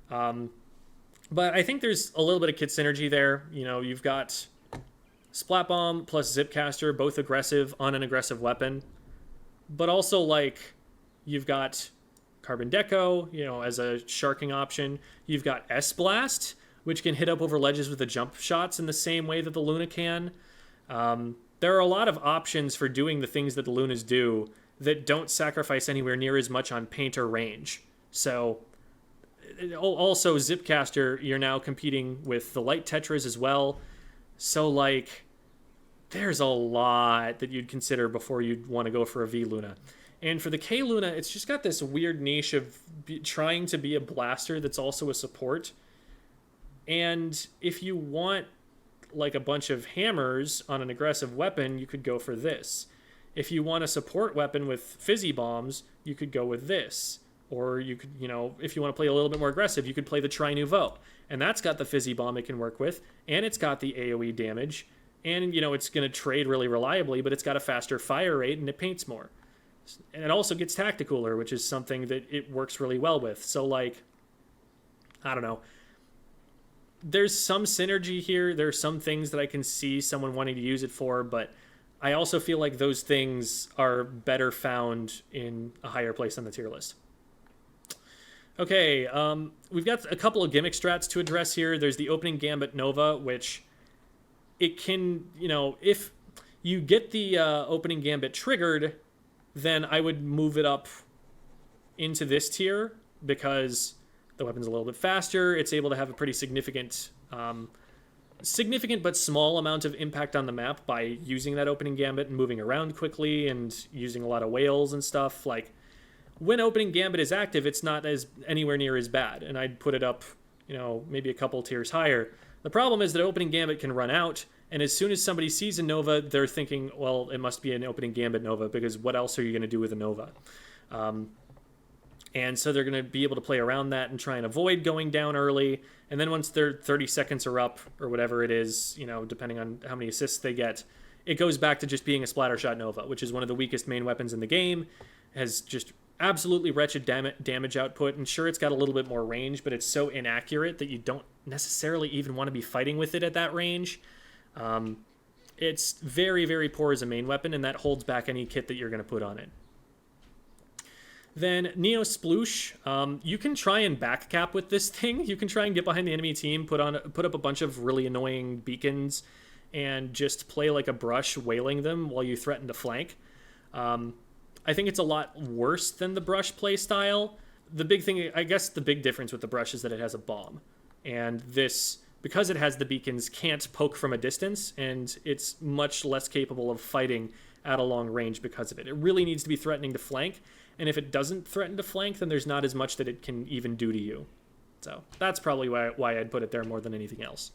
But I think there's a little bit of kit synergy there. You know, you've got Splat Bomb plus Zipcaster, both aggressive on an aggressive weapon. But also, like, you've got Carbon Deco, you know, as a sharking option. You've got S-Blast, which can hit up over ledges with the jump shots in the same way that the Luna can. There are a lot of options for doing the things that the Lunas do that don't sacrifice anywhere near as much on paint or range. So, also Zipcaster, you're now competing with the light Tetras as well. So, like, there's a lot that you'd consider before you'd want to go for a V-Luna. And for the K-Luna, it's just got this weird niche of trying to be a blaster that's also a support. And if you want like a bunch of hammers on an aggressive weapon, you could go for this. If you want a support weapon with fizzy bombs, you could go with this. Or you could, you know, if you want to play a little bit more aggressive, you could play the Tri-Nouveau. And that's got the fizzy bomb it can work with, and it's got the AoE damage, and, you know, it's going to trade really reliably, but it's got a faster fire rate, and it paints more. And it also gets Tacticooler, which is something that it works really well with. So, like, I don't know. There's some synergy here. There are some things that I can see someone wanting to use it for, but I also feel like those things are better found in a higher place on the tier list. Okay, we've got a couple of gimmick strats to address here. There's the Opening Gambit Nova, which it can, you know, if you get the Opening Gambit triggered, then I would move it up into this tier because the weapon's a little bit faster. It's able to have a pretty significant but small amount of impact on the map by using that Opening Gambit and moving around quickly and using a lot of whales and stuff. Like, when Opening Gambit is active, it's not as anywhere near as bad, and I'd put it up, you know, maybe a couple tiers higher. The problem is that Opening Gambit can run out, and as soon as somebody sees a Nova, they're thinking, well, it must be an Opening Gambit Nova, because what else are you going to do with a Nova? And so they're going to be able to play around that and try and avoid going down early. And then once their 30 seconds are up, or whatever it is, you know, depending on how many assists they get, it goes back to just being a Splattershot Nova, which is one of the weakest main weapons in the game. Has just absolutely wretched damage output. And sure, it's got a little bit more range, but it's so inaccurate that you don't necessarily even want to be fighting with it at that range. It's very, very poor as a main weapon, and that holds back any kit that you're going to put on it. Then Neo Sploosh, you can try and backcap with this thing. You can try and get behind the enemy team, put up a bunch of really annoying beacons, and just play like a brush, wailing them while you threaten to flank. I think it's a lot worse than the brush play style. The big thing, I guess the big difference with the brush is that it has a bomb. And this, because it has the beacons, can't poke from a distance, and it's much less capable of fighting at a long range because of it. It really needs to be threatening to flank, and if it doesn't threaten to flank, then there's not as much that it can even do to you. So that's probably why I'd put it there more than anything else.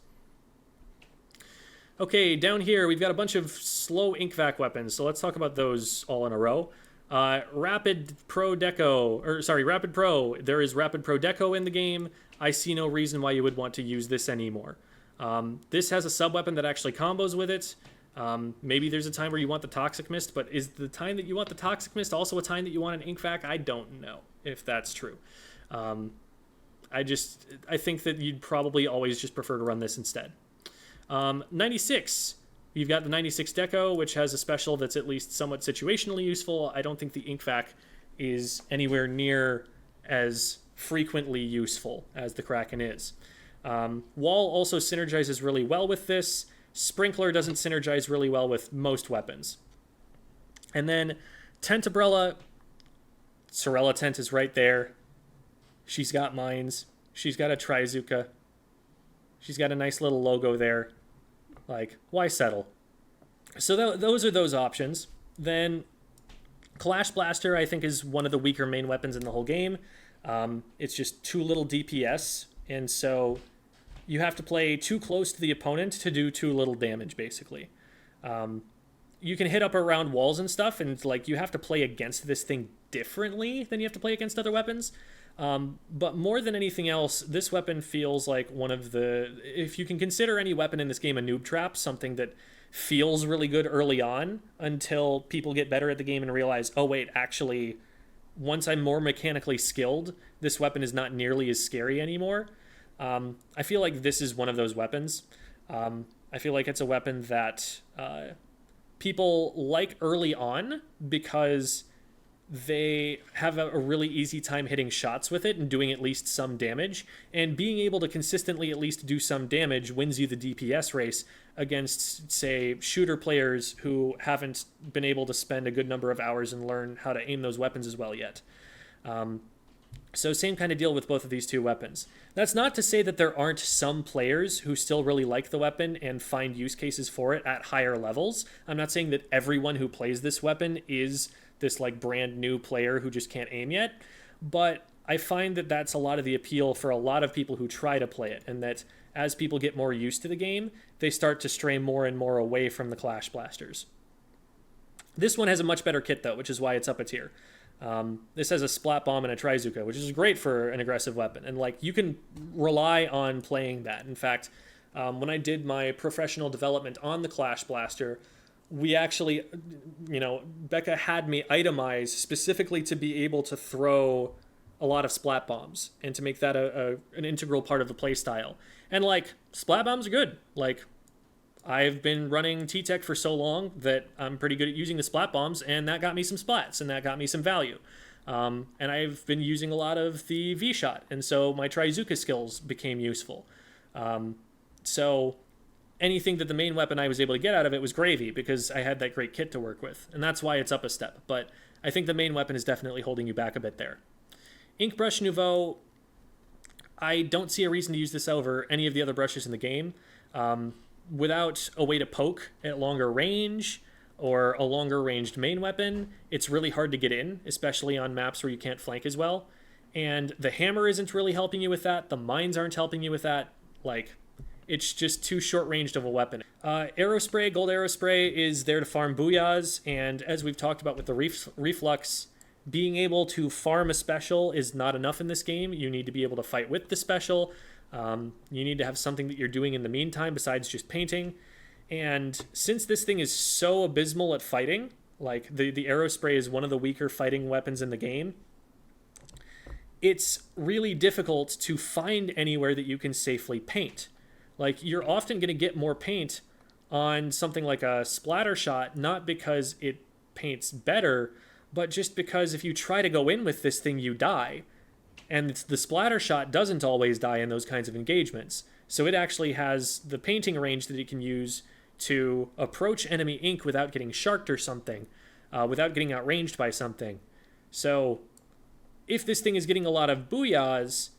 Okay, down here we've got a bunch of slow ink vac weapons, so let's talk about those all in a row. Rapid Pro, there is Rapid Pro Deco in the game. I see no reason why you would want to use this anymore. This has a sub-weapon that actually combos with it. Maybe there's a time where you want the Toxic Mist, but is the time that you want the Toxic Mist also a time that you want an ink vac? I don't know if that's true. I think that you'd probably always just prefer to run this instead. 96. You've got the 96 Deco, which has a special that's at least somewhat situationally useful. I don't think the ink vac is anywhere near as frequently useful as the Kraken is. Wall also synergizes really well with this. Sprinkler doesn't synergize really well with most weapons. And then Tentabrella, Sorella Tent is right there. She's got mines. She's got a Trizuka. She's got a nice little logo there. Like, why settle? So those are those options. Then Clash Blaster, I think, is one of the weaker main weapons in the whole game. It's just too little DPS, and so you have to play too close to the opponent to do too little damage, basically. You can hit up around walls and stuff, and like you have to play against this thing differently than you have to play against other weapons. But more than anything else, this weapon feels like one of the... If you can consider any weapon in this game a noob trap, something that feels really good early on until people get better at the game and realize, oh wait, actually, once I'm more mechanically skilled, this weapon is not nearly as scary anymore. I feel like this is one of those weapons. I feel like it's a weapon that people like early on because they have a really easy time hitting shots with it and doing at least some damage. And being able to consistently at least do some damage wins you the DPS race against, say, shooter players who haven't been able to spend a good number of hours and learn how to aim those weapons as well yet. So same kind of deal with both of these two weapons. That's not to say that there aren't some players who still really like the weapon and find use cases for it at higher levels. I'm not saying that everyone who plays this weapon is this like brand new player who just can't aim yet, but I find that that's a lot of the appeal for a lot of people who try to play it, and that as people get more used to the game, they start to stray more and more away from the Clash Blasters. This one has a much better kit though, which is why it's up a tier. This has a Splat Bomb and a Trizuka, which is great for an aggressive weapon, and like you can rely on playing that. In fact, when I did my professional development on the Clash Blaster, we actually, Becca had me itemize specifically to be able to throw a lot of Splat Bombs and to make that an integral part of the playstyle. And like, Splat Bombs are good. Like, I've been running T-Tech for so long that I'm pretty good at using the Splat Bombs, and that got me some splats, and that got me some value. And I've been using a lot of the V-Shot, and so my Trizuka skills became useful. So anything that the main weapon I was able to get out of it was gravy, because I had that great kit to work with, and that's why it's up a step. But I think the main weapon is definitely holding you back a bit there. Ink Brush Nouveau, I don't see a reason to use this over any of the other brushes in the game. Without a way to poke at longer range or a longer ranged main weapon, it's really hard to get in, especially on maps where you can't flank as well. And the hammer isn't really helping you with that. The mines aren't helping you with that. Like, it's just too short-ranged of a weapon. Arrow Spray, Gold Arrow Spray is there to farm booyahs, and as we've talked about with the REEF-LUX, being able to farm a special is not enough in this game. You need to be able to fight with the special. You need to have something that you're doing in the meantime besides just painting. And since this thing is so abysmal at fighting, like the Arrow Spray is one of the weaker fighting weapons in the game, it's really difficult to find anywhere that you can safely paint. Like, you're often going to get more paint on something like a Splattershot, not because it paints better, but just because if you try to go in with this thing, you die. And the Splattershot doesn't always die in those kinds of engagements. So it actually has the painting range that it can use to approach enemy ink without getting sharked or something, without getting outranged by something. So if this thing is getting a lot of booyahs,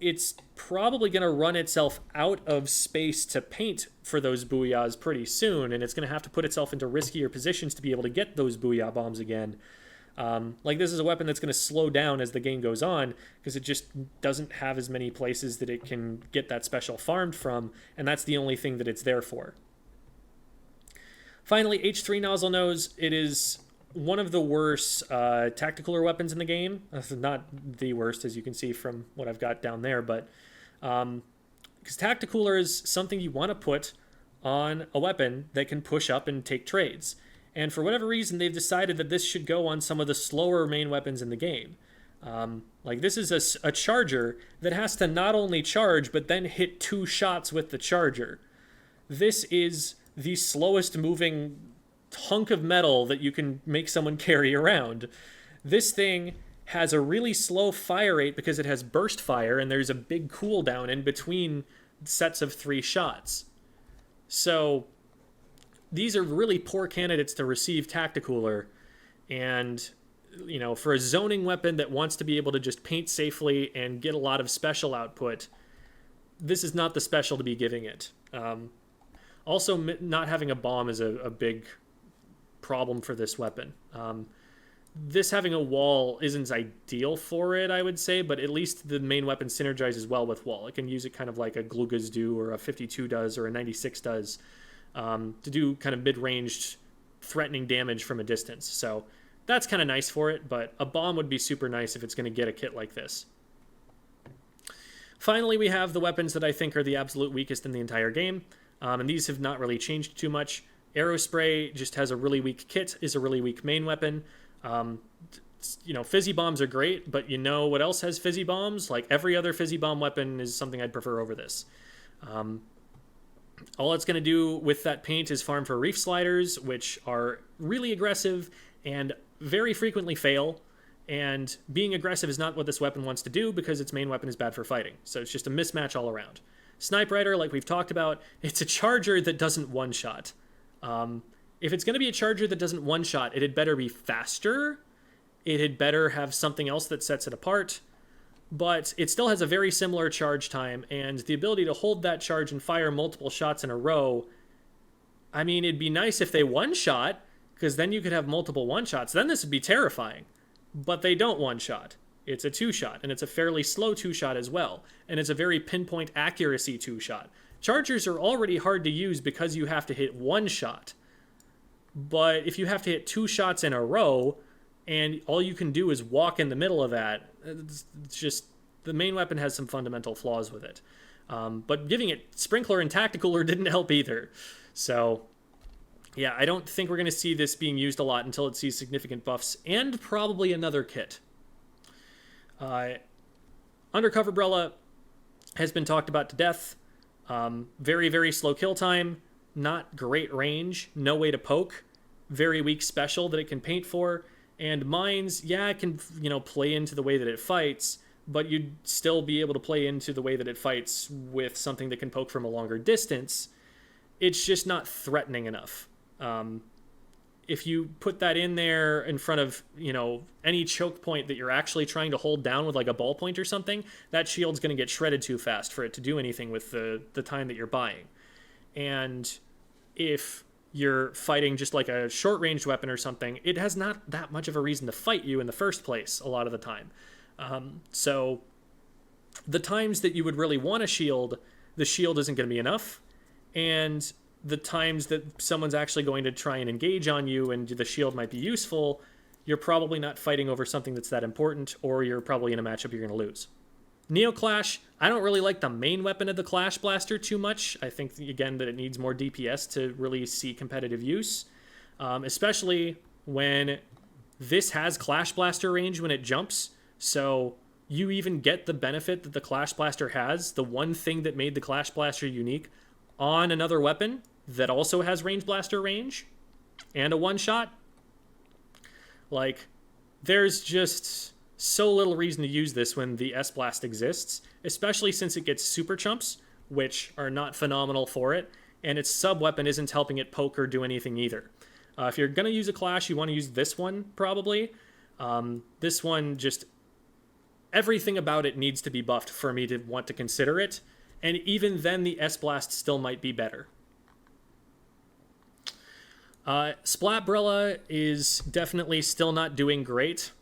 it's probably going to run itself out of space to paint for those booyahs pretty soon, and it's going to have to put itself into riskier positions to be able to get those booyah bombs again. Like, this is a weapon that's going to slow down as the game goes on, because it just doesn't have as many places that it can get that special farmed from, and that's the only thing that it's there for. Finally, H3 Nozzlenose. It is one of the worst tacticaler weapons in the game. Not the worst, as you can see from what I've got down there, but because tacticaler is something you want to put on a weapon that can push up and take trades. And for whatever reason, they've decided that this should go on some of the slower main weapons in the game. Like this is a charger that has to not only charge, but then hit 2 shots with the charger. This is the slowest moving hunk of metal that you can make someone carry around. This thing has a really slow fire rate because it has burst fire, and there's a big cooldown in between sets of 3 shots. So these are really poor candidates to receive Tacticooler, and you know, for a zoning weapon that wants to be able to just paint safely and get a lot of special output, this is not the special to be giving it. Also, not having a bomb is a big problem for this weapon. This having a wall isn't ideal for it, I would say, but at least the main weapon synergizes well with wall. It can use it kind of like a Glugas do, or a 52 does, or a 96 does, to do kind of mid-ranged threatening damage from a distance. So that's kind of nice for it, but a bomb would be super nice if it's going to get a kit like this. Finally, we have the weapons that I think are the absolute weakest in the entire game, and these have not really changed too much. Aerospray just has a really weak kit, is a really weak main weapon. You know, fizzy bombs are great, but you know what else has fizzy bombs? Like every other fizzy bomb weapon is something I'd prefer over this. All it's going to do with that paint is farm for reef sliders, which are really aggressive and very frequently fail, and being aggressive is not what this weapon wants to do because its main weapon is bad for fighting. So it's just a mismatch all around. Snipe Rider, like we've talked about, it's a charger that doesn't one-shot. If it's going to be a charger that doesn't one-shot, it had better be faster. It had better have something else that sets it apart. But it still has a very similar charge time, and the ability to hold that charge and fire multiple shots in a row. I mean, it'd be nice if they one-shot, because then you could have multiple one-shots. Then this would be terrifying. But they don't one-shot. It's a 2-shot, and it's a fairly slow 2-shot as well. And it's a very pinpoint accuracy 2-shot. Chargers are already hard to use because you have to hit 1 shot. But if you have to hit 2 shots in a row, and all you can do is walk in the middle of that, it's just, the main weapon has some fundamental flaws with it. But giving it Sprinkler and Tacticooler didn't help either. So yeah, I don't think we're going to see this being used a lot until it sees significant buffs, and probably another kit. Undercover Brella has been talked about to death. Very, very slow kill time, not great range, no way to poke, very weak special that it can paint for, and mines, yeah, it can, you know, play into the way that it fights, but you'd still be able to play into the way that it fights with something that can poke from a longer distance. It's just not threatening enough. If you put that in there in front of, you know, any choke point that you're actually trying to hold down with like a ballpoint or something, that shield's going to get shredded too fast for it to do anything with the time that you're buying. And if you're fighting just like a short-ranged weapon or something, it has not that much of a reason to fight you in the first place a lot of the time. So the times that you would really want a shield, the shield isn't going to be enough. And the times that someone's actually going to try and engage on you and the shield might be useful, you're probably not fighting over something that's that important, or you're probably in a matchup you're going to lose. Neoclash, I don't really like the main weapon of the Clash Blaster too much. I think, again, that it needs more DPS to really see competitive use, especially when this has Clash Blaster range when it jumps, so you even get the benefit that the Clash Blaster has, the one thing that made the Clash Blaster unique, on another weapon that also has Range Blaster range and a one-shot. Like, there's just so little reason to use this when the S-Blast exists, especially since it gets super chumps, which are not phenomenal for it, and its sub-weapon isn't helping it poke or do anything either. If you're going to use a Clash, you want to use this one, probably. This one, just everything about it needs to be buffed for me to want to consider it, and even then the S-Blast still might be better. Splatbrella is definitely still not doing great.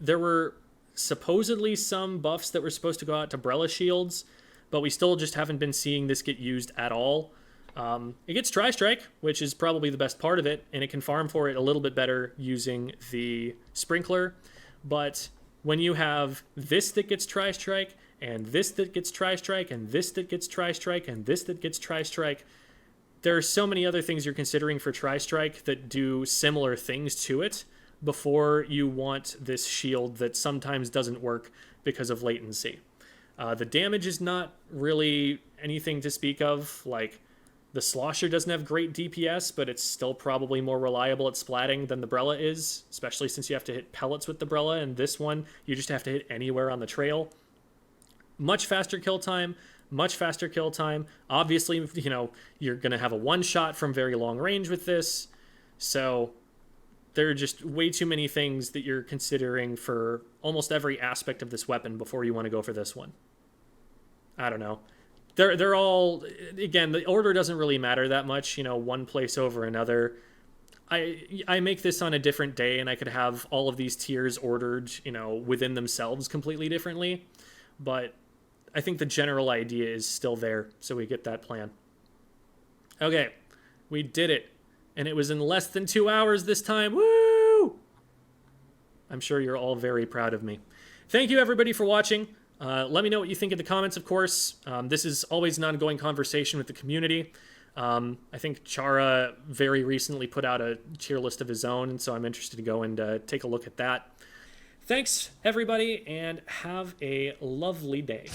There were supposedly some buffs that were supposed to go out to Brella shields, but we still just haven't been seeing this get used at all. It gets Tri-Strike, which is probably the best part of it, and it can farm for it a little bit better using the Sprinkler. But when you have this that gets Tri-Strike, and this that gets Tri-Strike, and this that gets Tri-Strike, and this that gets Tri-Strike. There are so many other things you're considering for Tri-Strike that do similar things to it before you want this shield that sometimes doesn't work because of latency. The damage is not really anything to speak of. Like, the Slosher doesn't have great DPS, but it's still probably more reliable at splatting than the Brella is, especially since you have to hit pellets with the Brella, and this one, you just have to hit anywhere on the trail. Much faster kill time. Obviously, you know, you're going to have a one-shot from very long range with this, so there are just way too many things that you're considering for almost every aspect of this weapon before you want to go for this one. I don't know. They're all, again, the order doesn't really matter that much, you know, one place over another. I make this on a different day, and I could have all of these tiers ordered, you know, within themselves completely differently, but I think the general idea is still there, so we get that plan. Okay, we did it, and it was in less than 2 hours this time. Woo! I'm sure you're all very proud of me. Thank you, everybody, for watching. Let me know what you think in the comments, of course. This is always an ongoing conversation with the community. I think Chara very recently put out a tier list of his own, and so I'm interested to go and take a look at that. Thanks, everybody, and have a lovely day.